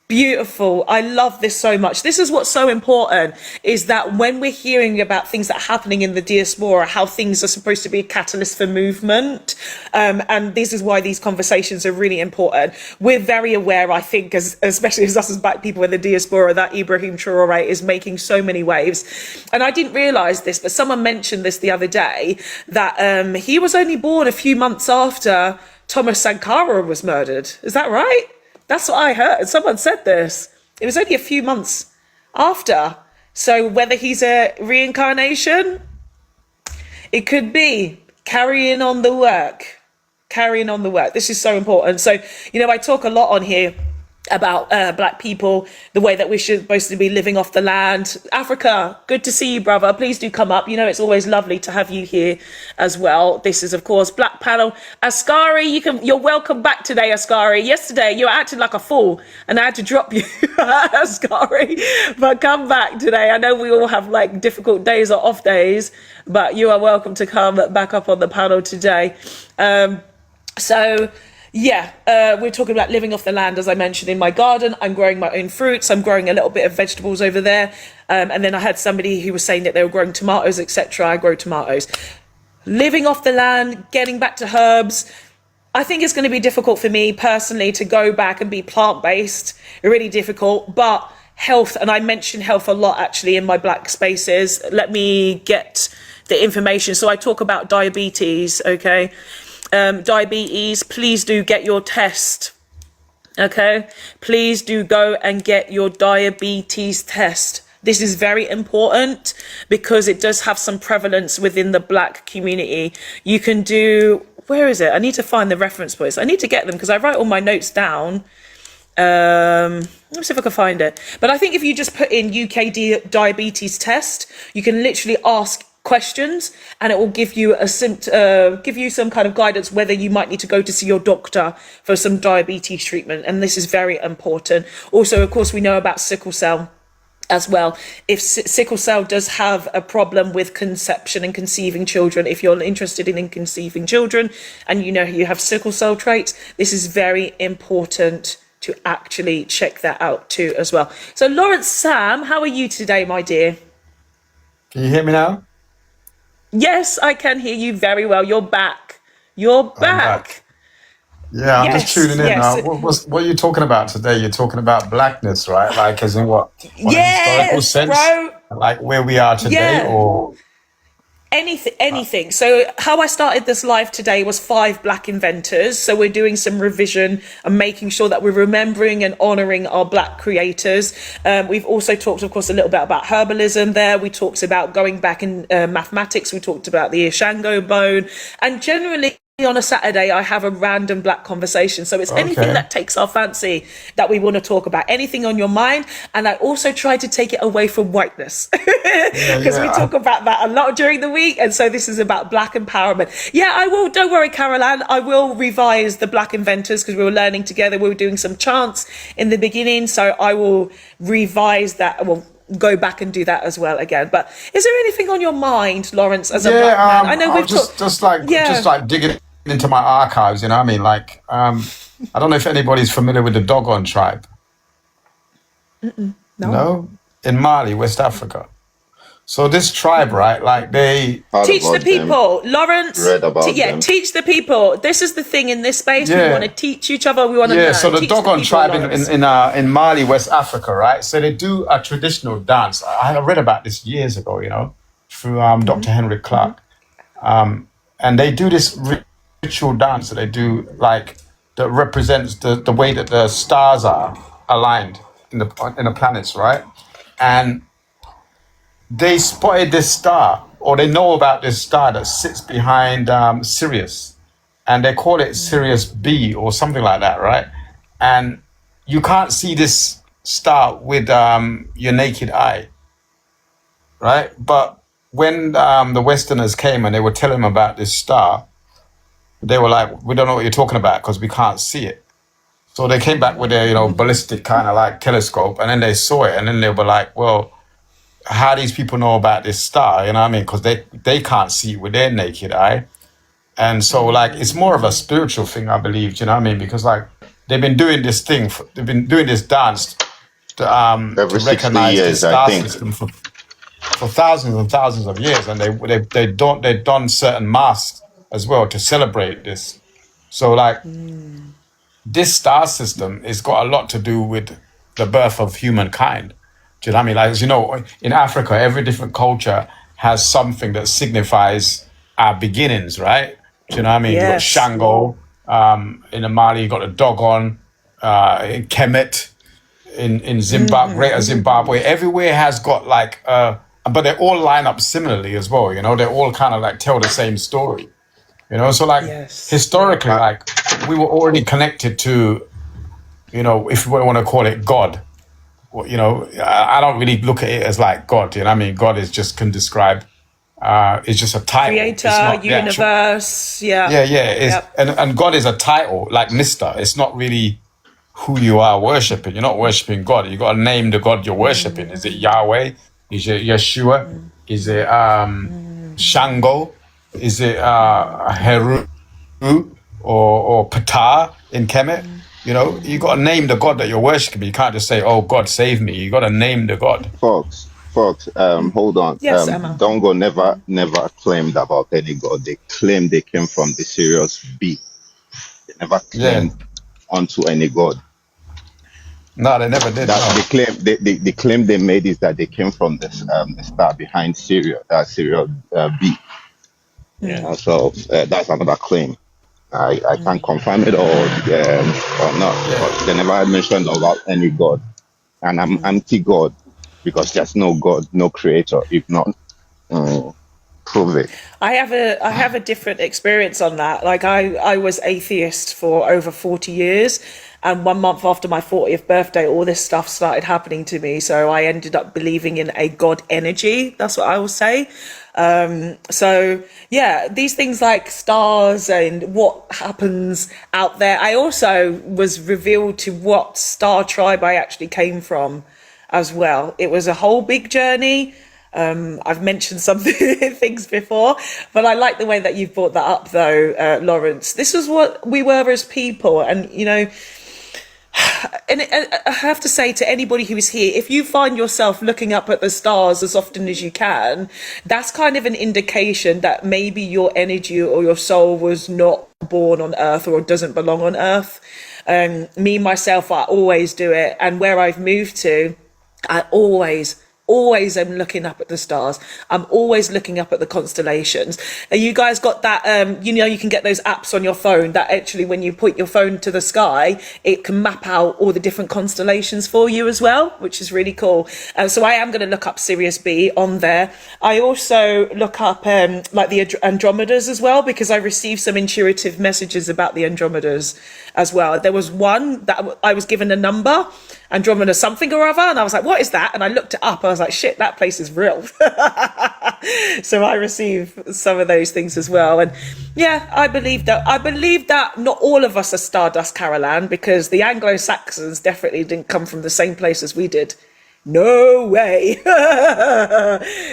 A: Beautiful. I love this so much. This is what's so important, is that when we're hearing about things that are happening in the diaspora, how things are supposed to be a catalyst for movement. And this is why these conversations are really important. We're very aware, I think, especially as us as Black people in the diaspora, that Ibrahim Traoré is making so many waves. And I didn't realize this, but someone mentioned this the other day, that he was only born a few months after Thomas Sankara was murdered. Is that right? That's what I heard. Someone said this. It was only a few months after. So whether he's a reincarnation, it could be carrying on the work. This is so important. So, I talk a lot on here about black people, the way that we're supposed to be living off the land. Africa, good to see you, brother. Please do come up. You know, it's always lovely to have you here as well. This is, of course, Black Panel. Askari, you're welcome back today, Askari. Yesterday, you were acting like a fool, and I had to drop you, Askari. But come back today. I know we all have like difficult days or off days, but you are welcome to come back up on the panel today. We're talking about living off the land. As I mentioned, in my garden, I'm growing my own fruits. I'm growing a little bit of vegetables over there. And then I had somebody who was saying that they were growing tomatoes, etc. I grow tomatoes. Living off the land, getting back to herbs. I think it's going to be difficult for me personally to go back and be plant-based. Really difficult, but health, and I mention health a lot actually in my Black spaces. Let me get the information. So I talk about diabetes, okay? Diabetes, please do get your test. Okay, please do go and get your diabetes test. This is very important because it does have some prevalence within the Black community. You can do, where is it? I need to find the reference points. I need to get them because I write all my notes down. Let me see if I can find it. But I think if you just put in UK diabetes test, you can literally ask questions and it will give you some kind of guidance whether you might need to go to see your doctor for some diabetes treatment, and this is very important. Also, of course, we know about sickle cell as well. If sickle cell does have a problem with conception and conceiving children, if you're interested in conceiving children and you know you have sickle cell traits, this is very important to actually check that out too as well. So Lawrence Sam, how are you today, my dear?
G: Can you hear me now?
A: Yes, I can hear you very well. You're back. You're back.
G: Yeah, I'm just tuning in.
A: Yes.
G: What are you talking about today? You're talking about blackness, right? Like, as in what? On a historical sense?
A: Bro.
G: Like where we are today, or
A: anything. So how I started this live today was 5 Black inventors. So we're doing some revision and making sure that we're remembering and honoring our Black creators. We've also talked, of course, a little bit about herbalism there. We talked about going back in mathematics. We talked about the Ishango bone, and generally on a Saturday, I have a random Black conversation. So it's anything that takes our fancy that we want to talk about, anything on your mind. And I also try to take it away from whiteness because we talk about that a lot during the week. And so this is about Black empowerment. Yeah, I will. Don't worry, Caroline. I will revise the Black inventors because we were learning together. We were doing some chants in the beginning. So I will revise that. Well, go back and do that as well again. But is there anything on your mind, Lawrence, as a Black man? I know we've
G: just like digging into my archives, you know what I mean? Like, I don't know if anybody's familiar with the Dogon tribe. No? In Mali, West Africa. So this tribe, right, like they...
A: Teach the people, Lawrence.
F: Read about them.
A: Teach the people. This is the thing in this space.
G: Yeah.
A: We want to teach each other. We want to learn.
G: So the
A: Teach
G: Dogon
A: people,
G: tribe
A: Lawrence.
G: in Mali, West Africa, right? So they do a traditional dance. I read about this years ago, you know, through Dr. Henry Clark. And they do this ritual dance that they do, like, that represents the way that the stars are aligned in the planets, right? And they spotted this star, or they know about this star that sits behind Sirius, and they call it Sirius B or something like that, right? And you can't see this star with your naked eye, right? But when the Westerners came and they were telling them about this star, they were like, we don't know what you're talking about because we can't see it. So they came back with their, ballistic kind of like telescope, and then they saw it, and then they were like, well, how these people know about this star, you know what I mean? Because they can't see it with their naked eye. And so, like, it's more of a spiritual thing, I believe, you know what I mean? Because, like, they've been doing this thing, they've been doing this dance to
F: Every 60
G: recognize the
F: years, I
G: star
F: think.
G: system for thousands and thousands of years. And they've done certain masks as well to celebrate this. So, like, this star system has got a lot to do with the birth of humankind. Do you know what I mean? Like, as you know, in Africa, every different culture has something that signifies our beginnings, right? Do you know what I mean?
A: Yes.
G: You got Shango, in Mali, you got the Dogon, in Kemet, in Zimbabwe, Greater Zimbabwe. Everywhere has got like, but they all line up similarly as well, you know? They all kind of like tell the same story, you know? So like, historically, like, we were already connected to you know, if you want to call it God, you know, I don't really look at it as like God. You know what I mean? God is just can describe. It's just a title. It's
A: Creator,
G: not the actual.
A: universe. Yeah.
G: Yeah.
A: Yep.
G: And God is a title, like Mister. It's not really who you are worshiping. You're not worshiping God. You got to name the God you're worshiping. Is it Yahweh? Is it Yeshua? Is it Shango? Is it Heru or Ptah in Kemet? You know, you got to name the God that you're worshiping. You can't just say, "Oh, God, save me." You got to name the God.
F: Folks, hold on.
A: Yes, Emma.
F: Dongo never claimed about any god. They claimed they came from the Sirius B. They never
G: Yeah.
F: claimed onto any god.
G: No, they never did.
F: That
G: No.
F: the claim they made is that they came from the star behind Sirius B.
G: Yeah.
F: So that's another claim. I can't confirm it or not,
G: Yeah.
F: but they never mentioned about any god. And I'm anti-God because there's no God, no creator. If not, prove it.
A: I have a different experience on that. Like I was atheist for over 40 years, and 1 month after my 40th birthday, all this stuff started happening to me. So I ended up believing in a God energy. That's what I will say. So yeah, these things like stars and what happens out there. I also was revealed to what star tribe I actually came from as well. It was a whole big journey. I've mentioned some things before, but I like the way that you've brought that up though, Lawrence. This is what we were as people, and you know, and I have to say to anybody who is here, if you find yourself looking up at the stars as often as you can, that's kind of an indication that maybe your energy or your soul was not born on Earth or doesn't belong on Earth. Me, myself, I always do it. And where I've moved to, I always am looking up at the stars. I'm always looking up at the constellations. And you guys got that, you know, you can get those apps on your phone that actually when you put your phone to the sky, it can map out all the different constellations for you as well, which is really cool. So I am going to look up Sirius B on there. I also look up like the Andromedas as well, because I received some intuitive messages about the Andromedas as well. There was one that I was given a number, Andromeda something or other, and I was like, what is that? And I looked it up. I was like, shit, that place is real. So I received some of those things as well. And yeah, I believe that not all of us are Stardust Caroline, because the Anglo-Saxons definitely didn't come from the same place as we did. No way.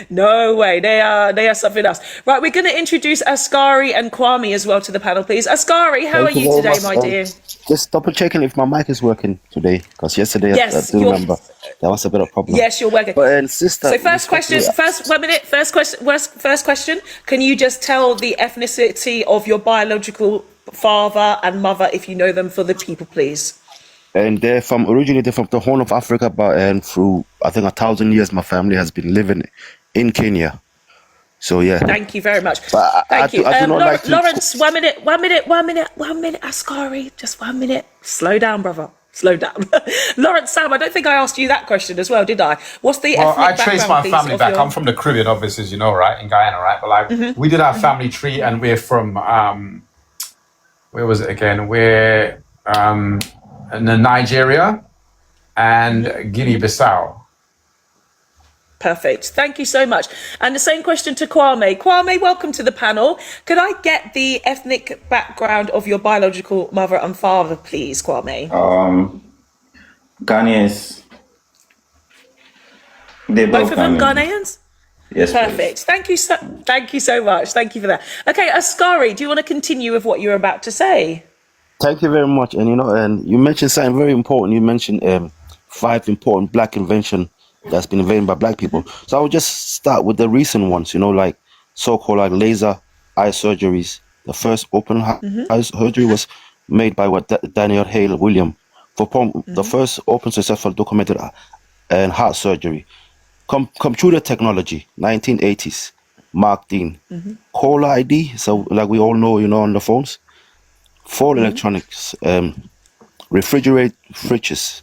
A: No way. They are something else. Right, we're going to introduce Askari and Kwame as well to the panel, please. Askari, how are you today, my dear?
H: Just double checking if my mic is working today, because yesterday
A: Yes,
H: I do remember there was a bit of problem.
A: Yes, you're working.
H: But sister,
A: So first question. Can you just tell the ethnicity of your biological father and mother, if you know them, for the people, please?
H: And originally they're from the Horn of Africa, but through I think 1,000 years, my family has been living in Kenya. So yeah.
A: Thank you very much.
H: But
A: Thank you.
H: I do not like to...
A: Lawrence, 1 minute, Askari, just 1 minute. Slow down, brother. Slow down. Lawrence, Sam, I don't think I asked you that question as well, did I? What's the ethnic
G: I traced my
A: background,
G: family
A: please,
G: back. I'm from the Caribbean, obviously, as you know, right? In Guyana, right? But like, we did our family tree, and we're from, where was it again? We're in Nigeria and Guinea-Bissau.
A: Perfect. Thank you so much. And the same question to Kwame. Kwame, welcome to the panel. Could I get the ethnic background of your biological mother and father, please, Kwame?
I: Ghanaians. They're
A: Both of them
I: Ghanaian.
A: Ghanaians?
I: Yes,
A: Perfect.
I: please.
A: Thank you so much. Thank you for that. Okay, Askari, do you want to continue with what you're about to say?
H: Thank you very much. And and you mentioned something very important. You mentioned 5 important black inventions that's been invented by black people. So I will just start with the recent ones, like so-called like laser eye surgeries. The first open eye surgery was made by Daniel Hale William for the first open successful documented heart surgery. Computer technology, 1980s, Mark Dean. Caller ID, so like we all know, on the phones. Fall electronics, refrigerate fridges.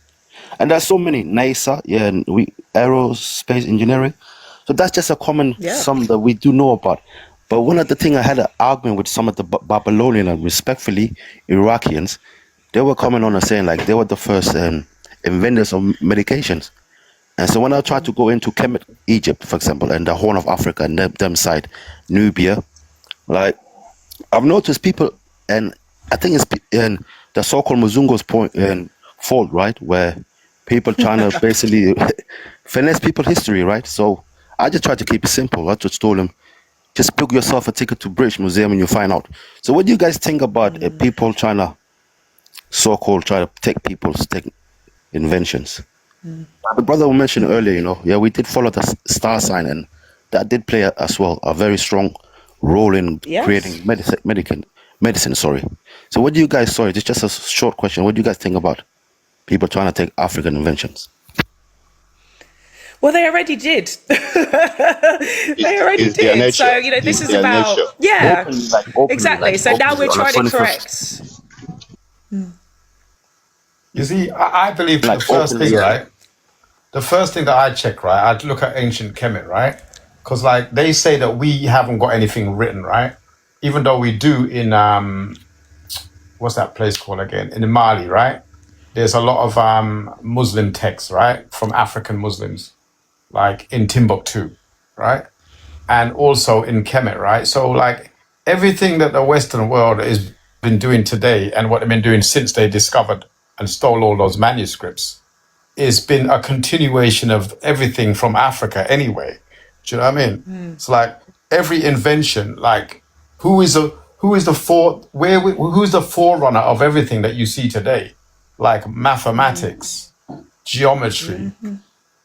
H: And there's so many. NASA, and aerospace engineering. So that's just a common some that we do know about. But one of the things I had an argument with some of the Babylonian and respectfully Iraqians, they were coming on and saying like they were the first inventors of medications. And so when I tried to go into Kemet, Egypt, for example, and the Horn of Africa and them side, Nubia, like I've noticed people, and I think it's in the so-called Muzungo's point and fault, right, where people trying to basically finesse people's history, right? So I just try to keep it simple. I just told them, just book yourself a ticket to British Museum and you'll find out. So what do you guys think about people trying to so-called try to take people's inventions? The brother who mentioned earlier, you know, yeah, we did follow the star sign, and that did play as well a very strong role in creating medicine. Sorry. So what do you guys? Sorry, it's just a short question. What do you guys think about people trying to take African inventions?
A: Well, they already did. They already
F: It's their
A: did.
F: nature.
A: So, you know, this
F: It's
A: is
F: their
A: about,
F: nature.
A: yeah,
H: Openly,
A: exactly. So now we're
H: on the
A: trying to
H: 21st.
A: correct.
G: You see, I believe
H: Like
G: the first
H: openly,
G: thing,
H: yeah.
G: right? The first thing that I check, right? I'd look at ancient Kemet, right? Because like they say that we haven't got anything written, right? Even though we do in what's that place called again? In Mali, right? There's a lot of Muslim texts, right? From African Muslims, like in Timbuktu, right? And also in Kemet, right? So like everything that the Western world has been doing today and what they've been doing since they discovered and stole all those manuscripts it's been a continuation of everything from Africa anyway. Do you know what I mean? It's like every invention, like who's the forerunner of everything that you see today? Like mathematics, geometry.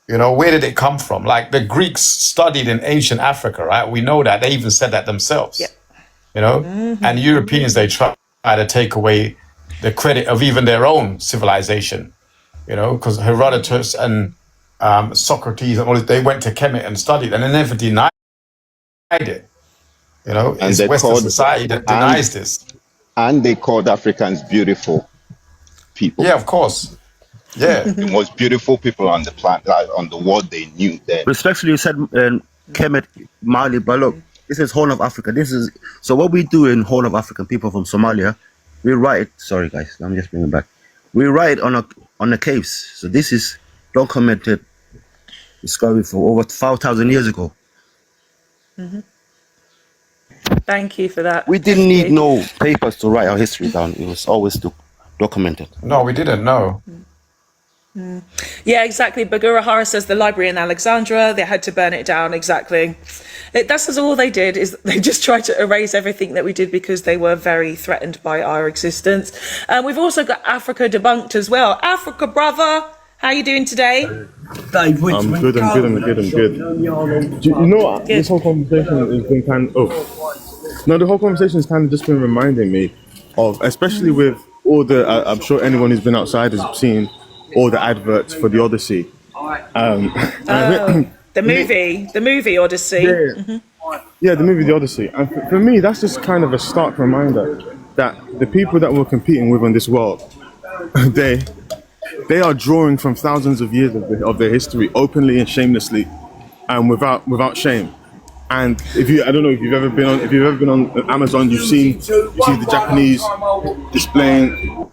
G: You know, where did it come from? Like the Greeks studied in ancient Africa, right? We know that. They even said that themselves.
A: Yep.
G: You know? And Europeans, they try to take away the credit of even their own civilization. You know, because Herodotus and Socrates and all they went to Kemet and studied, and they never denied it. You know,
F: And
G: it's
F: they
G: Western
F: called-
G: society that denies this.
F: And they called Africans beautiful people.
G: Yeah, of course. Yeah.
F: The most beautiful people on the planet, like, on the world they knew then.
H: Respectfully, you said Kemet, Mali, but look, this is Horn of Africa. This is so what we do in Horn of Africa. People from Somalia, we write. Sorry, guys, let me just bring it back. We write on the caves. So this is documented discovery for over 5,000 years ago.
A: Thank you for that.
H: We didn't need no papers to write our history down. It was always documented.
G: No, we didn't know.
A: Yeah, exactly. Bagurahara says the library in Alexandria, they had to burn it down. Exactly. That's all they did, is they just tried to erase everything that we did because they were very threatened by our existence. We've also got Africa debunked as well. Africa, brother, how you doing today?
I: I'm good. Do you know what? This whole conversation has been the whole conversation has kind of just been reminding me of, especially with all the, I'm sure anyone who's been outside has seen all the adverts for the Odyssey.
A: The movie Odyssey.
I: Yeah, the movie The Odyssey. And for me, that's just kind of a stark reminder that the people that we're competing with in this world, they are drawing from thousands of years of their history openly and shamelessly, and without shame. And I don't know if you've ever been on Amazon, you see the Japanese displaying.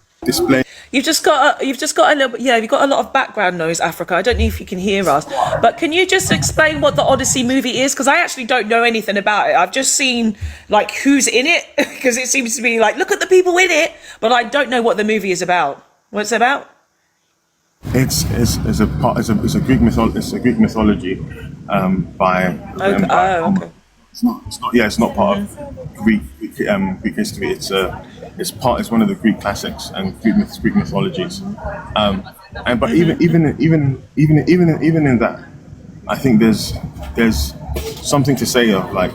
A: You've just got a little, you've got a lot of background noise, Africa. I don't know if you can hear us, but can you just explain what the Odyssey movie is? Because I actually don't know anything about it. I've just seen like who's in it, because it seems to be like, look at the people in it, but I don't know what the movie is about. What's it about?
I: It's a Greek mythology by
A: Okay.
I: It's not part of Greek history. It's one of the Greek classics and Greek mythologies. But even in that, I think there's something to say of like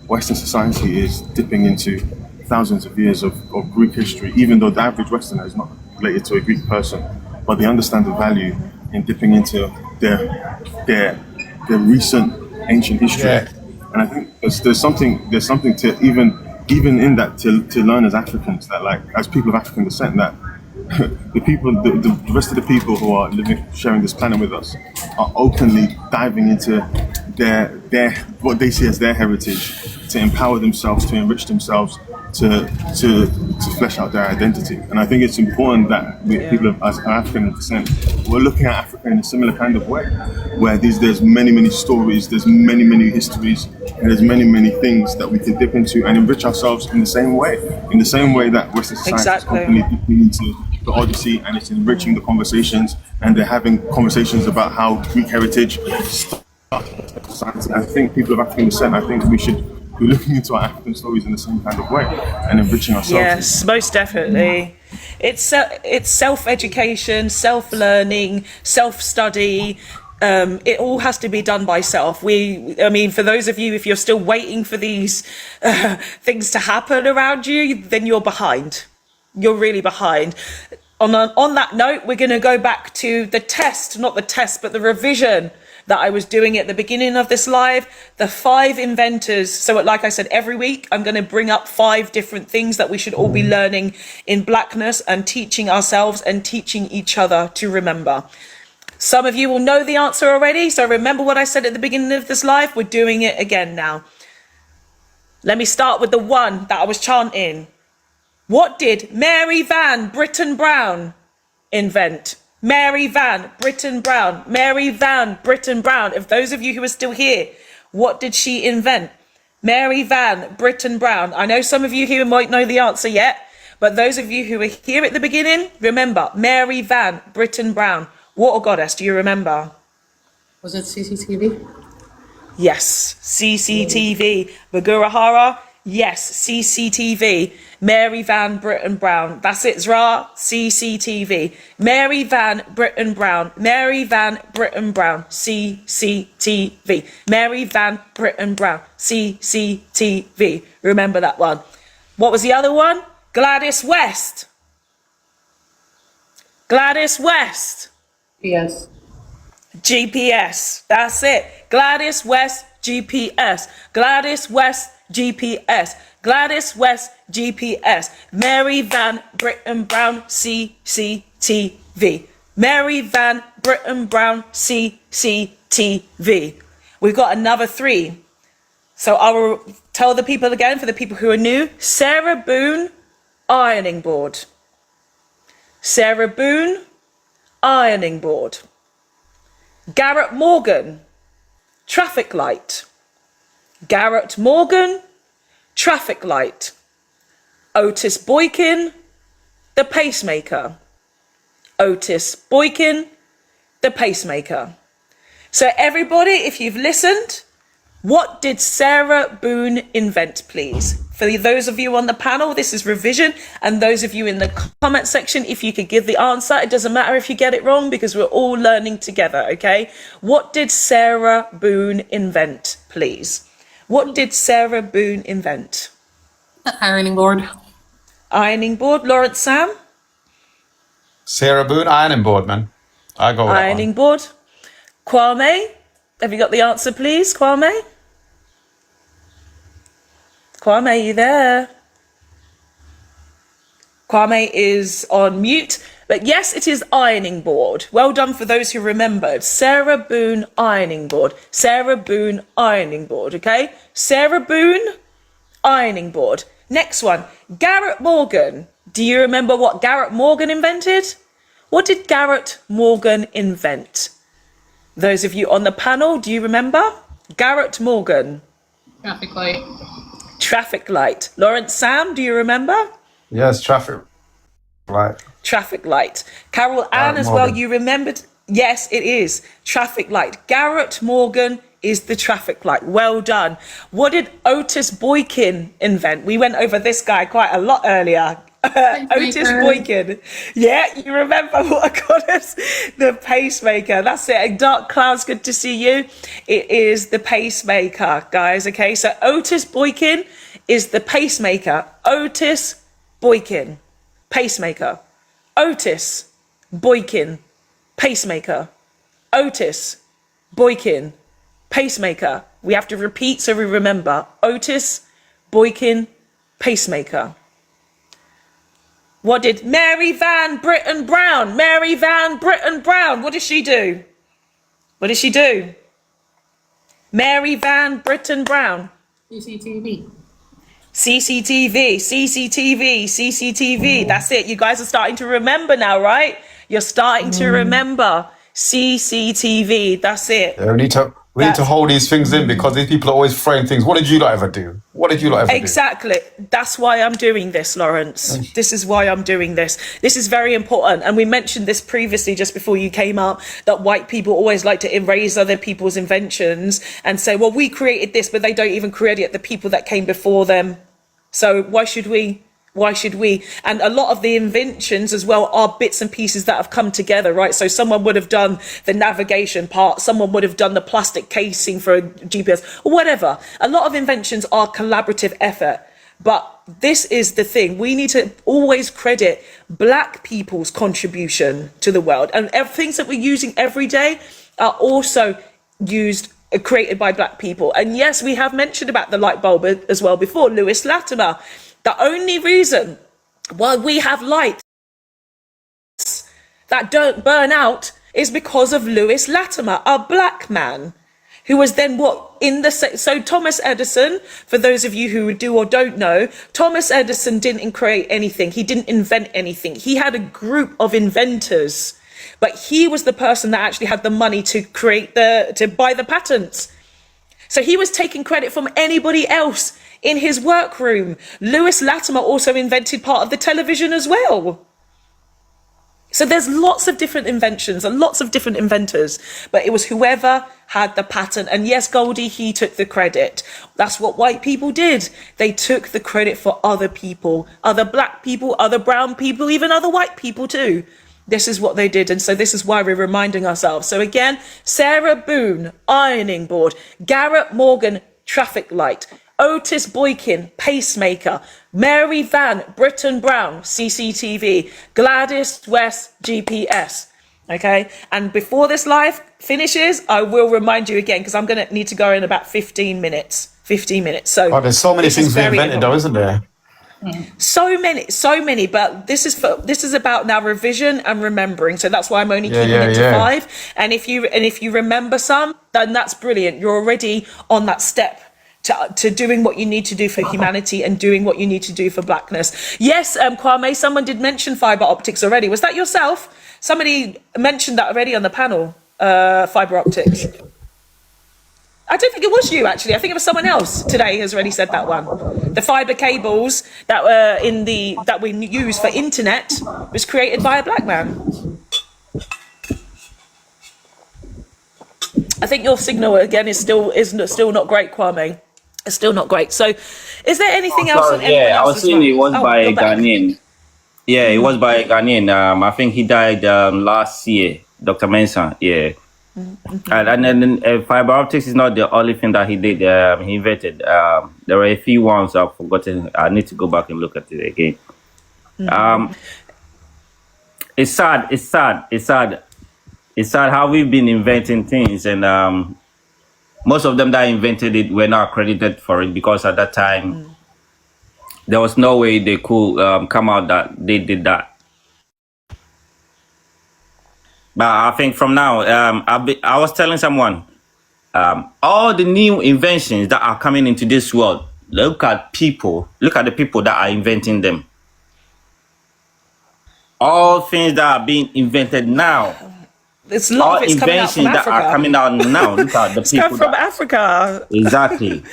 I: Western society is dipping into thousands of years of Greek history, even though the average Westerner is not related to a Greek person, but they understand the value in dipping into their recent ancient history.
G: Yeah.
I: And I think there's something to even in that to learn as Africans, that like as people of African descent, that the rest of the people who are sharing this planet with us are openly diving into their what they see as their heritage, to empower themselves, to enrich themselves, to flesh out their identity. And I think it's important that people of as African descent, we're looking at Africa in a similar kind of way, where there's many stories, there's many histories, and there's many things that we can dip into and enrich ourselves in the same way that Western society is constantly dipping into the Odyssey, and it's enriching the conversations, and they're having conversations about how Greek heritage started. I think people of African descent, I think we should be looking into our African stories in the same kind of way and enriching ourselves.
A: Yes, most definitely. It's self-education, self-learning, self-study. It all has to be done by self. I mean, for those of you, if you're still waiting for these things to happen around you, then you're behind. You're really behind. On that note, we're going to go back to the test, not the test, but the revision that I was doing at the beginning of this live, the 5 inventors. So like I said, every week I'm going to bring up 5 different things that we should all be learning in Blackness and teaching ourselves and teaching each other to remember. Some of you will know the answer already, so remember what I said at the beginning of this live. We're doing it again now. Let me start with the one that I was chanting. What did Mary Van Britton Brown invent? Mary Van Britton Brown. Mary Van Britton Brown. If those of you who are still here, what did she invent? Mary Van Britton Brown. I know some of you here might know the answer yet, but those of you who were here at the beginning, remember, Mary Van Britton Brown. Water goddess, do you remember?
E: Was it CCTV?
A: Yes, CCTV. Bagurahara, yes, CCTV. Mary Van Britton Brown. That's it, Zra. CCTV. Mary Van Britton Brown. Mary Van Britton Brown. CCTV. Mary Van Britton Brown. CCTV. Remember that one. What was the other one? Gladys West. Gladys West.
E: Yes.
A: GPS. That's it. Gladys West GPS. Gladys West GPS. Gladys West GPS. Mary Van Britton Brown CCTV. Mary Van Britton Brown CCTV. We've got another 3. So I will tell the people again, for the people who are new. Sarah Boone ironing board. Sarah Boone ironing board. Garrett Morgan traffic light. Garrett Morgan traffic light. Otis Boykin, the pacemaker. Otis Boykin, the pacemaker. So everybody, if you've listened, what did Sarah Boone invent, please? For those of you on the panel, this is revision, and those of you in the comment section, if you could give the answer, it doesn't matter if you get it wrong because we're all learning together, okay? What did Sarah Boone invent, please? What did Sarah Boone invent?
E: Ironing board.
A: Ironing board. Lawrence Sam?
G: Sarah Boone, ironing board, man. I go with that
A: Ironing
G: one.
A: board. Kwame? Have you got the answer, please, Kwame? Kwame, you there? Kwame is on mute. But yes, it is ironing board. Well done for those who remembered. Sarah Boone ironing board. Sarah Boone ironing board, okay? Sarah Boone ironing board. Next one, Garrett Morgan. Do you remember what Garrett Morgan invented? What did Garrett Morgan invent? Those of you on the panel, do you remember? Garrett Morgan.
E: Traffic light.
A: Traffic light. Lawrence Sam, do you remember?
G: Yes, traffic light.
A: Traffic light. Carol Ann as well, you remembered? Yes, it is. Traffic light. Garrett Morgan is the traffic light. Well done. What did Otis Boykin invent? We went over this guy quite a lot earlier. Otis Boykin. Yeah, you remember what I call us? The pacemaker. That's it. And Dark Clouds, good to see you. It is the pacemaker, guys. Okay, so Otis Boykin is the pacemaker. Otis Boykin, pacemaker. Otis Boykin, pacemaker. Otis Boykin, pacemaker. We have to repeat so we remember. Otis Boykin, pacemaker. What did Mary Van Britton Brown? Mary Van Britton Brown. What did she do? What did she do? Mary Van Britton Brown.
E: CCTV.
A: CCTV, CCTV, CCTV. That's it. You guys are starting to remember now, right? You're starting to remember CCTV. That's it.
G: Yeah, we need to hold these things in because these people are always throwing things. What did you lot ever do? What did you lot ever do?
A: Exactly. That's why I'm doing this, Lawrence. This is why I'm doing this. This is very important. And we mentioned this previously just before you came up, that white people always like to erase other people's inventions and say, well, we created this, but they don't even credit the people that came before them. So why should we? Why should we? And a lot of the inventions as well are bits and pieces that have come together, right? So someone would have done the navigation part, someone would have done the plastic casing for a GPS, or whatever. A lot of inventions are collaborative effort. But this is the thing. We need to always credit Black people's contribution to the world. And things that we're using every day are also created by Black people. And yes, we have mentioned about the light bulb as well before, Lewis Latimer. The only reason why we have lights that don't burn out is because of Lewis Latimer, a Black man, who was then so Thomas Edison, for those of you who do or don't know, Thomas Edison didn't create anything. He didn't invent anything. He had a group of inventors, but he was the person that actually had the money to buy the patents. So he was taking credit from anybody else in his workroom. Lewis Latimer also invented part of the television as well. So there's lots of different inventions and lots of different inventors, but it was whoever had the patent. And yes, Goldie, he took the credit. That's what white people did. They took the credit for other people, other Black people, other brown people, even other white people too. This is what they did. And so this is why we're reminding ourselves. So again, Sarah Boone, ironing board, Garrett Morgan, traffic light, Otis Boykin, pacemaker, Mary Van, Britton Brown, CCTV, Gladys West, GPS. Okay. And before this live finishes, I will remind you again, because I'm going to need to go in about 15 minutes. 15 minutes. So
G: there's so many things we invented though, isn't there?
A: So many, but this is about now revision and remembering. So that's why I'm only keeping it to 5. And if you remember some, then that's brilliant. You're already on that step to doing what you need to do for humanity and doing what you need to do for Blackness. Yes, Kwame, someone did mention fiber optics already. Was that yourself? Somebody mentioned that already on the panel, fiber optics. I don't think it was you, actually. I think it was someone else today has already said that one. The fiber cables that were that we use for internet was created by a Black man. I think your signal again is still not great, Kwame. It's still not great. So, is there anything else? On
J: I was saying it was by a Ghanaian. Yeah, it was by a Ghanaian. I think he died last year, Dr. Mensah. Yeah. And then fiber optics is not the only thing that he did. He invented. There were a few ones I've forgotten. I need to go back and look at it again. It's sad how we've been inventing things, and most of them that invented it were not credited for it because at that time there was no way they could come out that they did that. But I think from now, I was telling someone, all the new inventions that are coming into this world, look at the people that are inventing them. All things that are being invented now.
A: It's a lot of it's
J: inventions
A: coming out from Africa.
J: That are coming out now. Look at the people
A: from Africa.
J: Exactly.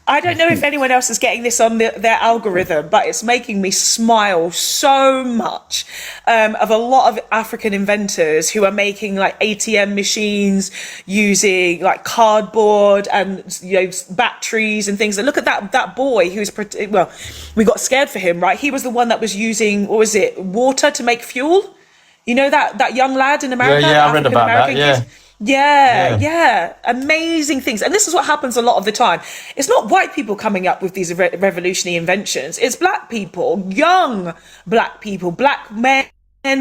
A: I don't know if anyone else is getting this on their algorithm, but it's making me smile so much of a lot of African inventors who are making like ATM machines using like cardboard and batteries and things. And look at that boy who's we got scared for him, right? He was the one that was using water to make fuel. You know that young lad in America.
G: Yeah, I read about that. Yeah.
A: Yeah, amazing things. And this is what happens a lot of the time. It's not white people coming up with these revolutionary inventions. It's Black people, young Black people, Black men,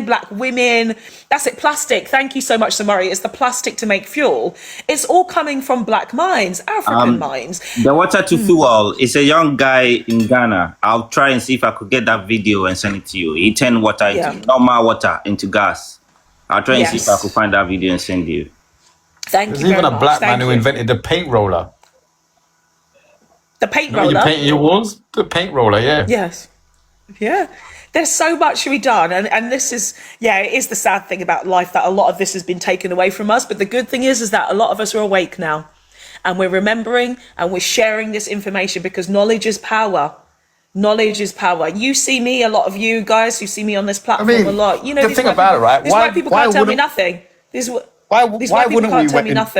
A: Black women. That's it, plastic. Thank you so much, Samari. It's the plastic to make fuel. It's all coming from Black minds, African minds.
J: The water to fuel is a young guy in Ghana. I'll try and see if I could get that video and send it to you. He turned water into normal water into gas. I'll try and see if I could find that video and send you.
A: Thank you.
G: There's even a Black man who invented the paint roller.
A: The paint
G: No, you
A: roller.
G: paint your walls. The paint roller, yeah.
A: Yes. Yeah. There's so much to be done. And this is, yeah, it is the sad thing about life that a lot of this has been taken away from us. But the good thing is that a lot of us are awake now. And we're remembering and we're sharing this information because knowledge is power. Knowledge is power. You see me, a lot of you guys who see me on this platform a lot. You know,
G: the thing about it, right?
A: These white people can't tell me nothing.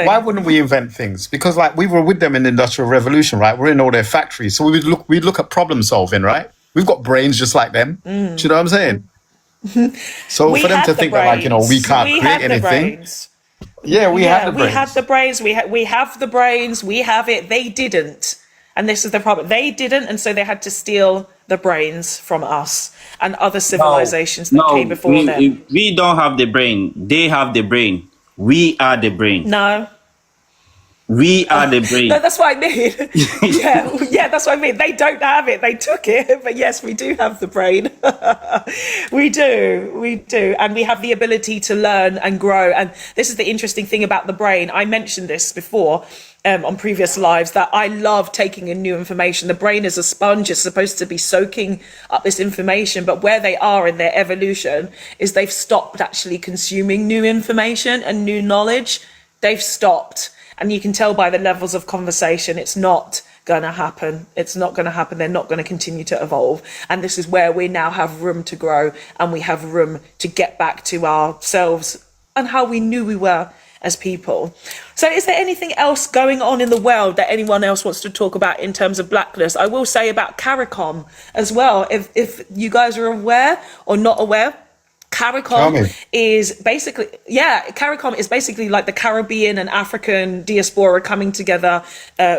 G: Why wouldn't we invent things? Because like we were with them in the Industrial Revolution, right? We're in all their factories, so we'd look at problem solving, right? We've got brains just like them. Do you know what I'm saying? So for them to think that, like, you know, we can't create anything. Yeah, we had the brains.
A: We had the brains. We have the brains. We have it. They didn't, and this is the problem. They didn't, and so they had to steal the brains from us and other civilizations that came before them.
J: We don't have the brain. They have the brain. We are the brain.
A: No.
J: We are the brain.
A: No, that's what I mean. yeah, that's what I mean. They don't have it. They took it. But yes, we do have the brain. We do. And we have the ability to learn and grow. And this is the interesting thing about the brain. I mentioned this before on previous lives, that I love taking in new information. The brain is a sponge. It's supposed to be soaking up this information. But where they are in their evolution is they've stopped actually consuming new information and new knowledge. They've stopped. And you can tell by the levels of conversation, it's not going to happen. It's not going to happen. They're not going to continue to evolve. And this is where we now have room to grow, and we have room to get back to ourselves and how we knew we were as people. So is there anything else going on in the world that anyone else wants to talk about in terms of blackness? I will say about CARICOM as well, if you guys are aware or not aware. CARICOM is basically, CARICOM is basically like the Caribbean and African diaspora coming together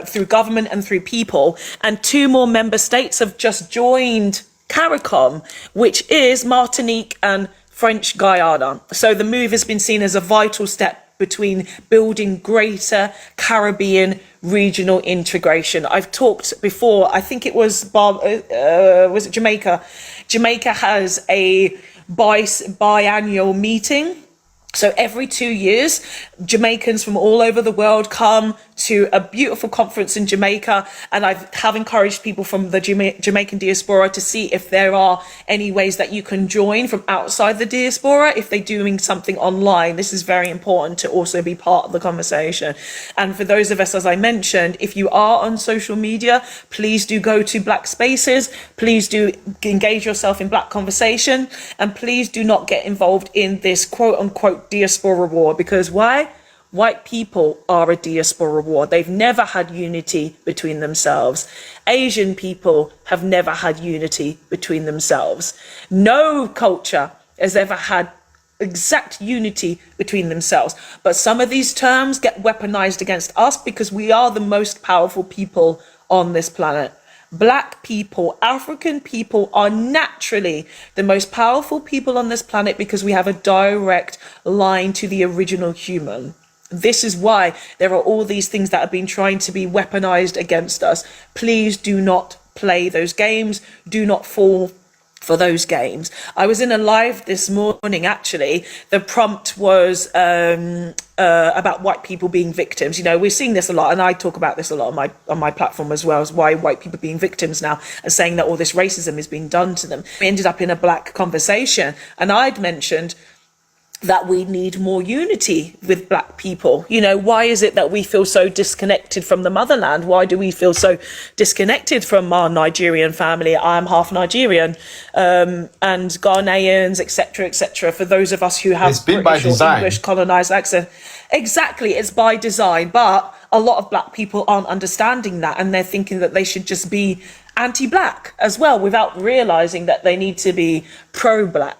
A: through government and through people. And 2 more member states have just joined CARICOM, which is Martinique and French Guyana. So the move has been seen as a vital step between building greater Caribbean regional integration. I've talked before, I think it was it Jamaica? Jamaica has a biannual meeting. So every 2 years, Jamaicans from all over the world come to a beautiful conference in Jamaica. And I have encouraged people from the Jamaican diaspora to see if there are any ways that you can join from outside the diaspora, if they're doing something online. This is very important to also be part of the conversation. And for those of us, as I mentioned, if you are on social media, please do go to Black Spaces. Please do engage yourself in Black conversation. And please do not get involved in this quote unquote diaspora war, because why? White people are a diaspora war. They've never had unity between themselves. Asian people have never had unity between themselves. No culture has ever had exact unity between themselves. But some of these terms get weaponized against us because we are the most powerful people on this planet. Black people, African people are naturally the most powerful people on this planet because we have a direct line to the original human. This is why there are all these things that have been trying to be weaponized against us. Please do not play those games. Do not fall for those games. I was in a live this morning, actually. The prompt was about white people being victims. You know, we're seeing this a lot, and I talk about this a lot on my platform as well, as why white people are being victims now, and saying that all this racism is being done to them. We ended up in a Black conversation, and I'd mentioned that we need more unity with Black people. You know, why is it that we feel so disconnected from the motherland? Why do we feel so disconnected from our Nigerian family? I'm half Nigerian, and Ghanaians, etc., etc. For those of us who have British or English colonized accent, exactly, it's by design. But a lot of Black people aren't understanding that, and they're thinking that they should just be anti-Black as well, without realizing that they need to be pro-Black.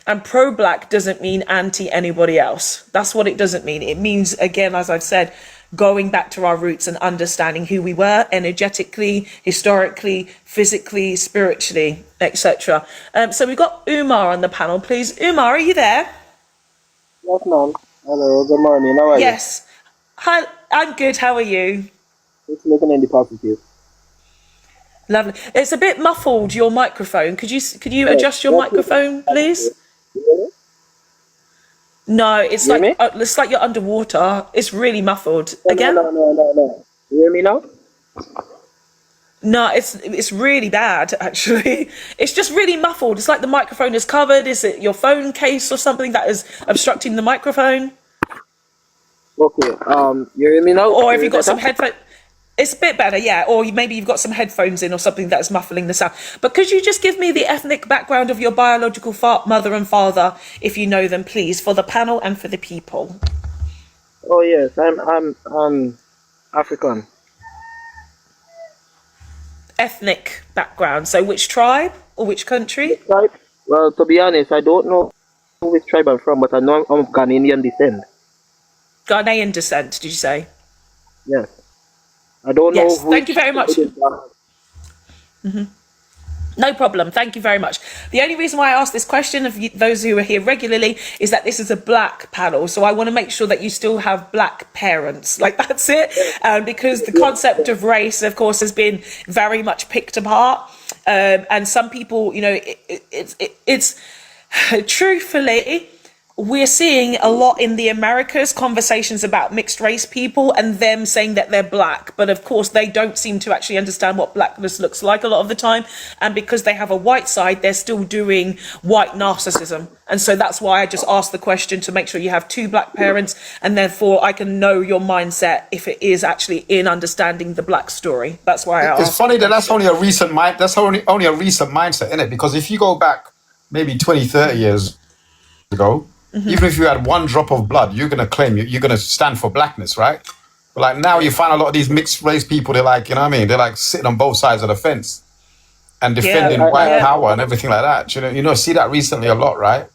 A: And pro-Black doesn't mean anti anybody else. That's what it doesn't mean. It means, again, as I've said, going back to our roots and understanding who we were energetically, historically, physically, spiritually, etc. So we've got Umar on the panel. Please, Umar, are you there?
K: Yes, ma'am. Hello, good morning. How are you?
A: Yes. Hi, I'm good. How are you?
K: It's looking in the positive.
A: Lovely. It's a bit muffled, your microphone. Could you adjust your microphone, please? No, it's like you're underwater. It's really muffled. Again?
K: No. You hear me now?
A: No, it's really bad, actually. It's just really muffled. It's like the microphone is covered. Is it your phone case or something that is obstructing the microphone?
K: Okay. You hear me now?
A: Or
K: Hear
A: if
K: me
A: you've got some
K: better?
A: headphones, it's a bit better, yeah. Or maybe you've got some headphones in or something that's muffling the sound. But could you just give me the ethnic background of your biological mother and father, if you know them, please, for the panel and for the people?
K: Oh yes, I'm African.
A: Ethnic background. So which tribe or which country?
K: Which tribe? Well, to be honest, I don't know which tribe I'm from, but I know I'm of Ghanaian descent.
A: Ghanaian descent, did you say?
K: Yes. I don't know
A: Yes, thank
K: which
A: you very
K: tribe
A: much.
K: is
A: No problem. Thank you very much. The only reason why I ask this question of those who are here regularly is that this is a black panel. So I want to make sure that you still have black parents. Like, that's it. Because the concept of race, of course, has been very much picked apart. And some people, you know, it's truthfully, we're seeing a lot in the Americas conversations about mixed race people and them saying that they're black, but of course they don't seem to actually understand what blackness looks like a lot of the time, and because they have a white side, they're still doing white narcissism. And so that's why I just asked the question, to make sure you have two black parents, and therefore I can know your mindset if it is actually in understanding the black story. That's why I asked.
G: It's funny that that's only a recent only a recent mindset, isn't it? Because if you go back maybe 20, 30 years ago, even if you had one drop of blood, you're going to claim, you're going to stand for blackness, right? But like now you find a lot of these mixed race people, they're like, you know what I mean? They're like sitting on both sides of the fence and defending white power and everything like that. You know, see that recently a lot, right?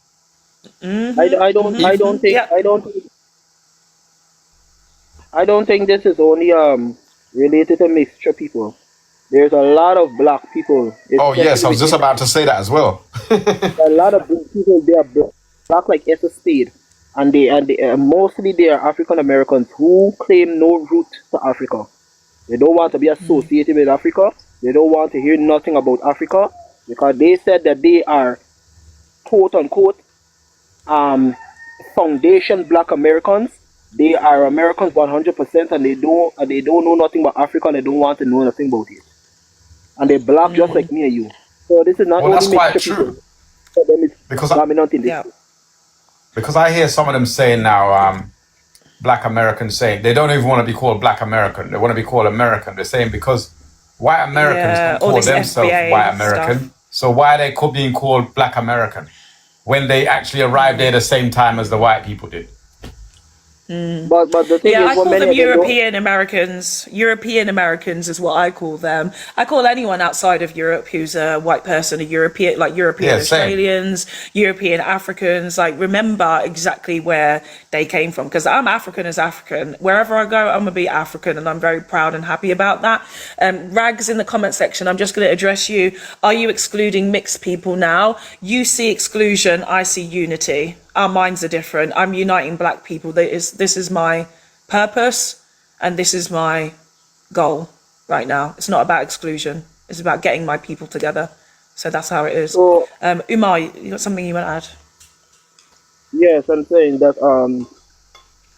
K: I don't think this is only related to mixture people. There's a lot of black people.
G: Oh yes, I was just about to say that as well.
K: A lot of black people, they are black like Essa Spade, and mostly they are African Americans who claim no root to Africa. They don't want to be associated with Africa. They don't want to hear nothing about Africa because they said that they are quote unquote foundation black Americans. They are Americans 100%, and they don't know nothing about Africa, and they don't want to know nothing about it. And they're black just like me and you. So this is not
G: Well,
K: only
G: that's quite
K: mixture
G: true.
K: people. For them it's
G: Because
K: dominant in this.
G: because I hear some of them saying now, black Americans saying they don't even want to be called black American. They want to be called American. They're saying because white Americans can call themselves white American. So why are they being called black American when they actually arrived there the same time as the white people did?
K: But the thing is,
A: I call them European Americans. European Americans is what I call them. I call anyone outside of Europe who's a white person a European, like European Australians, European Africans. Like, remember exactly where they came from, because I'm African as African. Wherever I go, I'm gonna be African, and I'm very proud and happy about that. Rags in the comment section, I'm just going to address you. Are you excluding mixed people now? You see exclusion, I see unity. Our minds are different. I'm uniting black people. This is my purpose, and this is my goal right now. It's not about exclusion. It's about getting my people together. So that's how it is.
K: So,
A: Umar, you got something you want to add?
K: yes, I'm saying that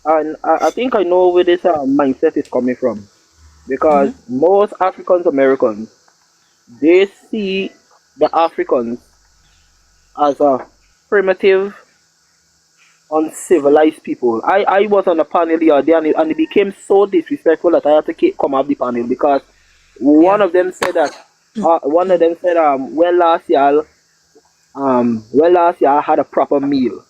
K: and I think I know where this mindset is coming from, because most African Americans, they see the Africans as a primitive, uncivilized people. I was on a panel the other day, and it became so disrespectful that I had to come off the panel, because one of them said that well last year I had a proper meal.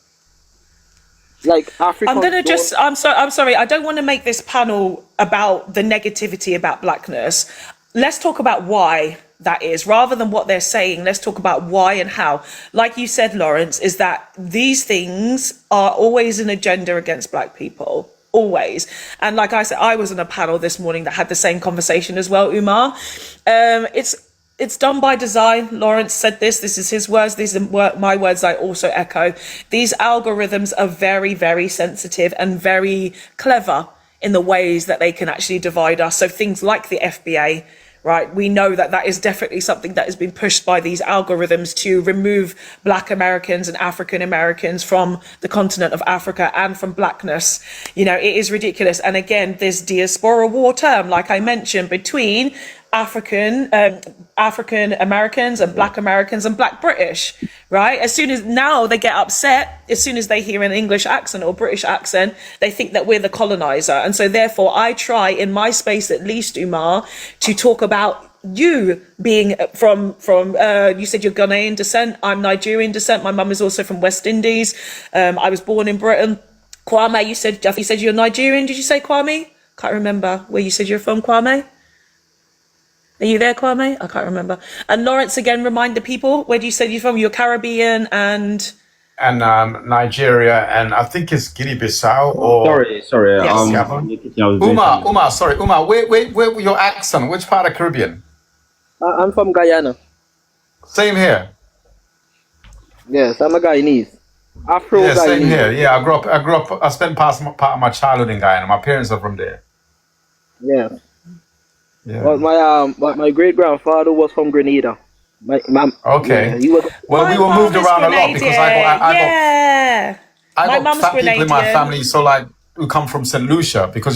K: Like Africans
A: I'm sorry, I don't want to make this panel about the negativity about blackness. Let's talk about why that is, rather than what they're saying. Let's talk about why and how. Like you said, Lawrence, is that these things are always an agenda against black people. Always. And like I said, I was on a panel this morning that had the same conversation as well, Umar. It's done by design. Lawrence said this is his words. These are my words I also echo. These algorithms are very, very sensitive and very clever in the ways that they can actually divide us. So things like the FBA, right? We know that is definitely something that has been pushed by these algorithms to remove black Americans and African Americans from the continent of Africa and from blackness. You know, it is ridiculous. And again, this diaspora war term, like I mentioned, between African Americans and Black Americans and Black British, right? As soon as now they get upset, as soon as they hear an English accent or British accent, they think that we're the colonizer. And so therefore I try in my space, at least, Umar, to talk about you being from you said you're Ghanaian descent. I'm Nigerian descent. My mum is also from West Indies. I was born in Britain. Kwame, you said you're Nigerian. Did you say, Kwame? Can't remember where you said you're from, Kwame. Are you there, Kwame? I can't remember. And Lawrence, again, remind the people, where do you say you're from? You're Caribbean and
G: Nigeria, and I think it's Guinea-Bissau or
J: Sorry.
A: Yes.
G: Umar, where your accent? Which part of Caribbean?
K: I'm from Guyana.
G: Same here.
K: Yes, I'm a Guyanese.
G: Yeah, same here. Yeah, I grew up. I spent part of my childhood in Guyana. My parents are from there.
K: Yeah.
G: Yeah.
K: But my great grandfather was from Grenada.
G: Okay.
K: Yeah, he was.
G: Well, we were moved around a lot because I got fat people in my family, so like who come from St. Lucia, because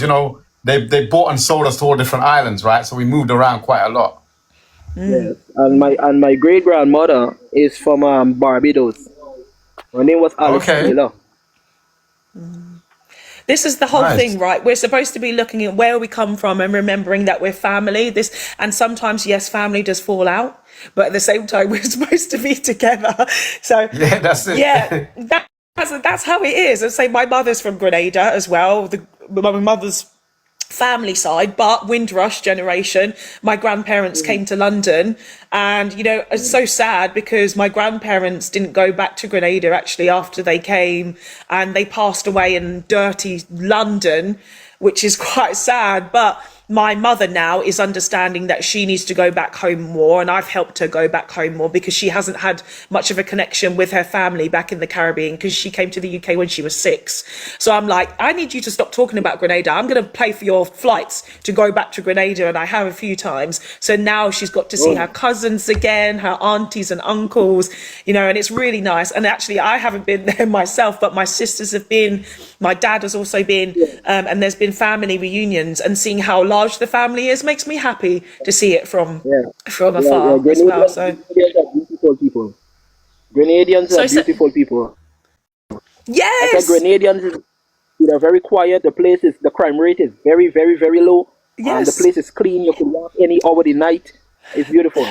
G: they bought and sold us to all different islands, right? So we moved around quite a lot.
K: Yes, and my great grandmother is from Barbados. Her name was Alice Taylor.
A: This is the whole thing, right? We're supposed to be looking at where we come from and remembering that we're family. And sometimes, yes, family does fall out, but at the same time, we're supposed to be together. So
G: yeah, that's it.
A: Yeah, that's how it is. I'd say my mother's from Grenada as well. My mother's family side, but Windrush generation. My grandparents came to London, and it's so sad because my grandparents didn't go back to Grenada actually after they came, and they passed away in dirty London, which is quite sad. But my mother now is understanding that she needs to go back home more, and I've helped her go back home more because she hasn't had much of a connection with her family back in the Caribbean because she came to the UK when she was 6. So I'm like, I need you to stop talking about Grenada. I'm going to pay for your flights to go back to Grenada, and I have a few times. So now she's got to see her cousins again, her aunties and uncles, and it's really nice. And actually, I haven't been there myself, but my sisters have been, my dad has also been, and there's been family reunions, and seeing how large the family is makes me happy to see it from afar as well. So
K: Grenadians are beautiful people. Grenadians are beautiful people.
A: Yes.
K: I said Grenadians are very quiet. The crime rate is very, very, very low.
A: Yes.
K: The place is clean. You can walk any hour of the night. It's beautiful.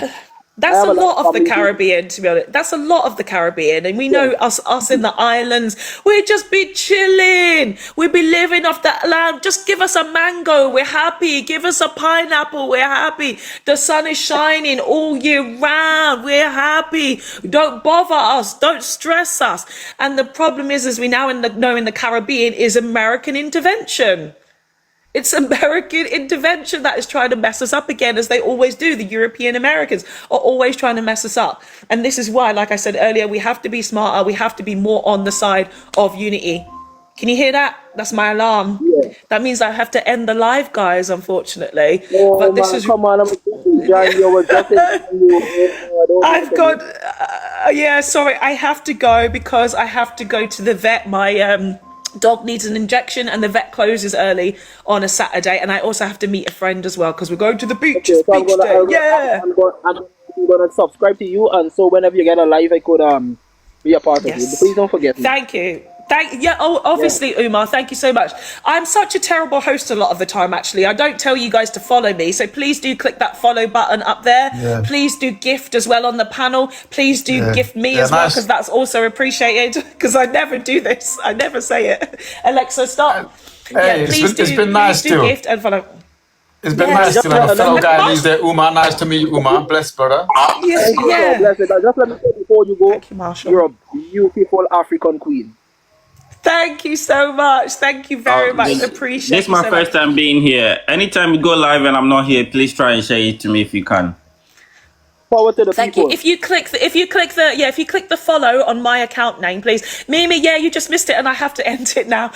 A: That's a lot of the Caribbean, to be honest. That's a lot of the Caribbean. And we know us in the islands, we'd just be chilling. We'd be living off that land. Just give us a mango. We're happy. Give us a pineapple. We're happy. The sun is shining all year round. We're happy. Don't bother us. Don't stress us. And the problem is we now know in the Caribbean is American intervention. It's American intervention that is trying to mess us up again, as they always do. The European Americans are always trying to mess us up. And this is why, like I said earlier, we have to be smarter. We have to be more on the side of unity. Can you hear that? That's my alarm. Yeah. That means I have to end the live, guys, unfortunately.
K: Oh,
A: but this
K: man,
A: is...
K: come on,
A: I've got... sorry, I have to go because I have to go to the vet. My... dog needs an injection, and the vet closes early on a Saturday, and I also have to meet a friend as well because we're going to the beach.
K: Okay, so
A: I'm
K: gonna subscribe to you, and so whenever you get a live, I could be a part of it. Please don't forget me.
A: Thank you. Obviously, Umar, thank you so much. I'm such a terrible host a lot of the time, actually. I don't tell you guys to follow me, so please do click that follow button up there. Yeah. Please do gift as well on the panel. Please do gift me as well, because that's also appreciated, because I never do this. I never say it. Alexa, stop.
G: It's been nice to
A: gift and follow.
G: It's been nice to have a fellow Guyanese there, Umar. Nice to meet you, Umar. Bless, brother.
K: Yeah. Just let me say before you go, you're a beautiful African queen.
A: Thank you so much. Thank you very much. Appreciate it.
J: This is my first time being here. Anytime you go live and I'm not here, please try and share it to me if you can.
K: Forward to the
A: Thank
K: people.
A: you. If you click the follow on my account name, please. Mimi, you just missed it and I have to end it now.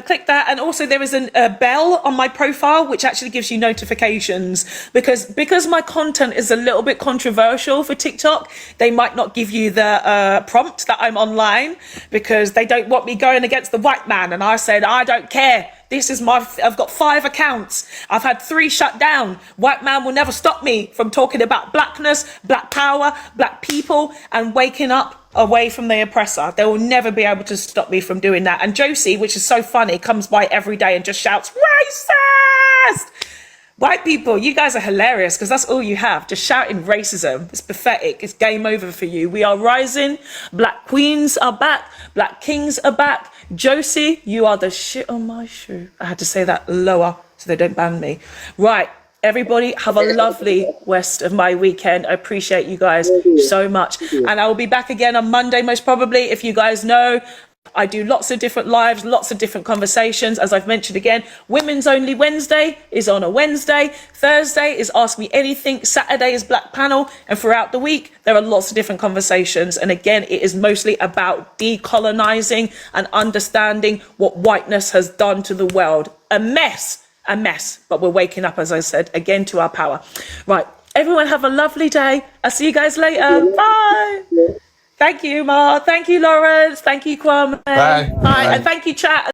A: Click that, and also there is a bell on my profile which actually gives you notifications, because my content is a little bit controversial for TikTok. They might not give you the prompt that I'm online because they don't want me going against the white man, and I said I don't care. I've got 5 accounts. I've had 3 shut down. White man will never stop me from talking about blackness, black power, black people, and waking up away from the oppressor. They will never be able to stop me from doing that. And Josie, which is so funny, comes by every day and just shouts, racist! White people, you guys are hilarious because that's all you have. Just shouting racism. It's pathetic. It's game over for you. We are rising. Black queens are back. Black kings are back. Josie, you are the shit on my shoe. I had to say that lower so they don't ban me. Right. Everybody have a lovely rest of my weekend. I appreciate you guys so much. And I will be back again on Monday, most probably. If you guys know, I do lots of different lives, lots of different conversations. As I've mentioned again, Women's Only Wednesday is on a Wednesday. Thursday is Ask Me Anything. Saturday is Black Panel. And throughout the week, there are lots of different conversations. And again, it is mostly about decolonizing and understanding what whiteness has done to the world. A mess, but we're waking up, as I said, again to our power. Right, everyone have a lovely day. I'll see you guys later. Bye. Thank you, Ma. Thank you, Lawrence. Thank you, Kwame.
G: Bye.
A: Bye. And thank you, chat.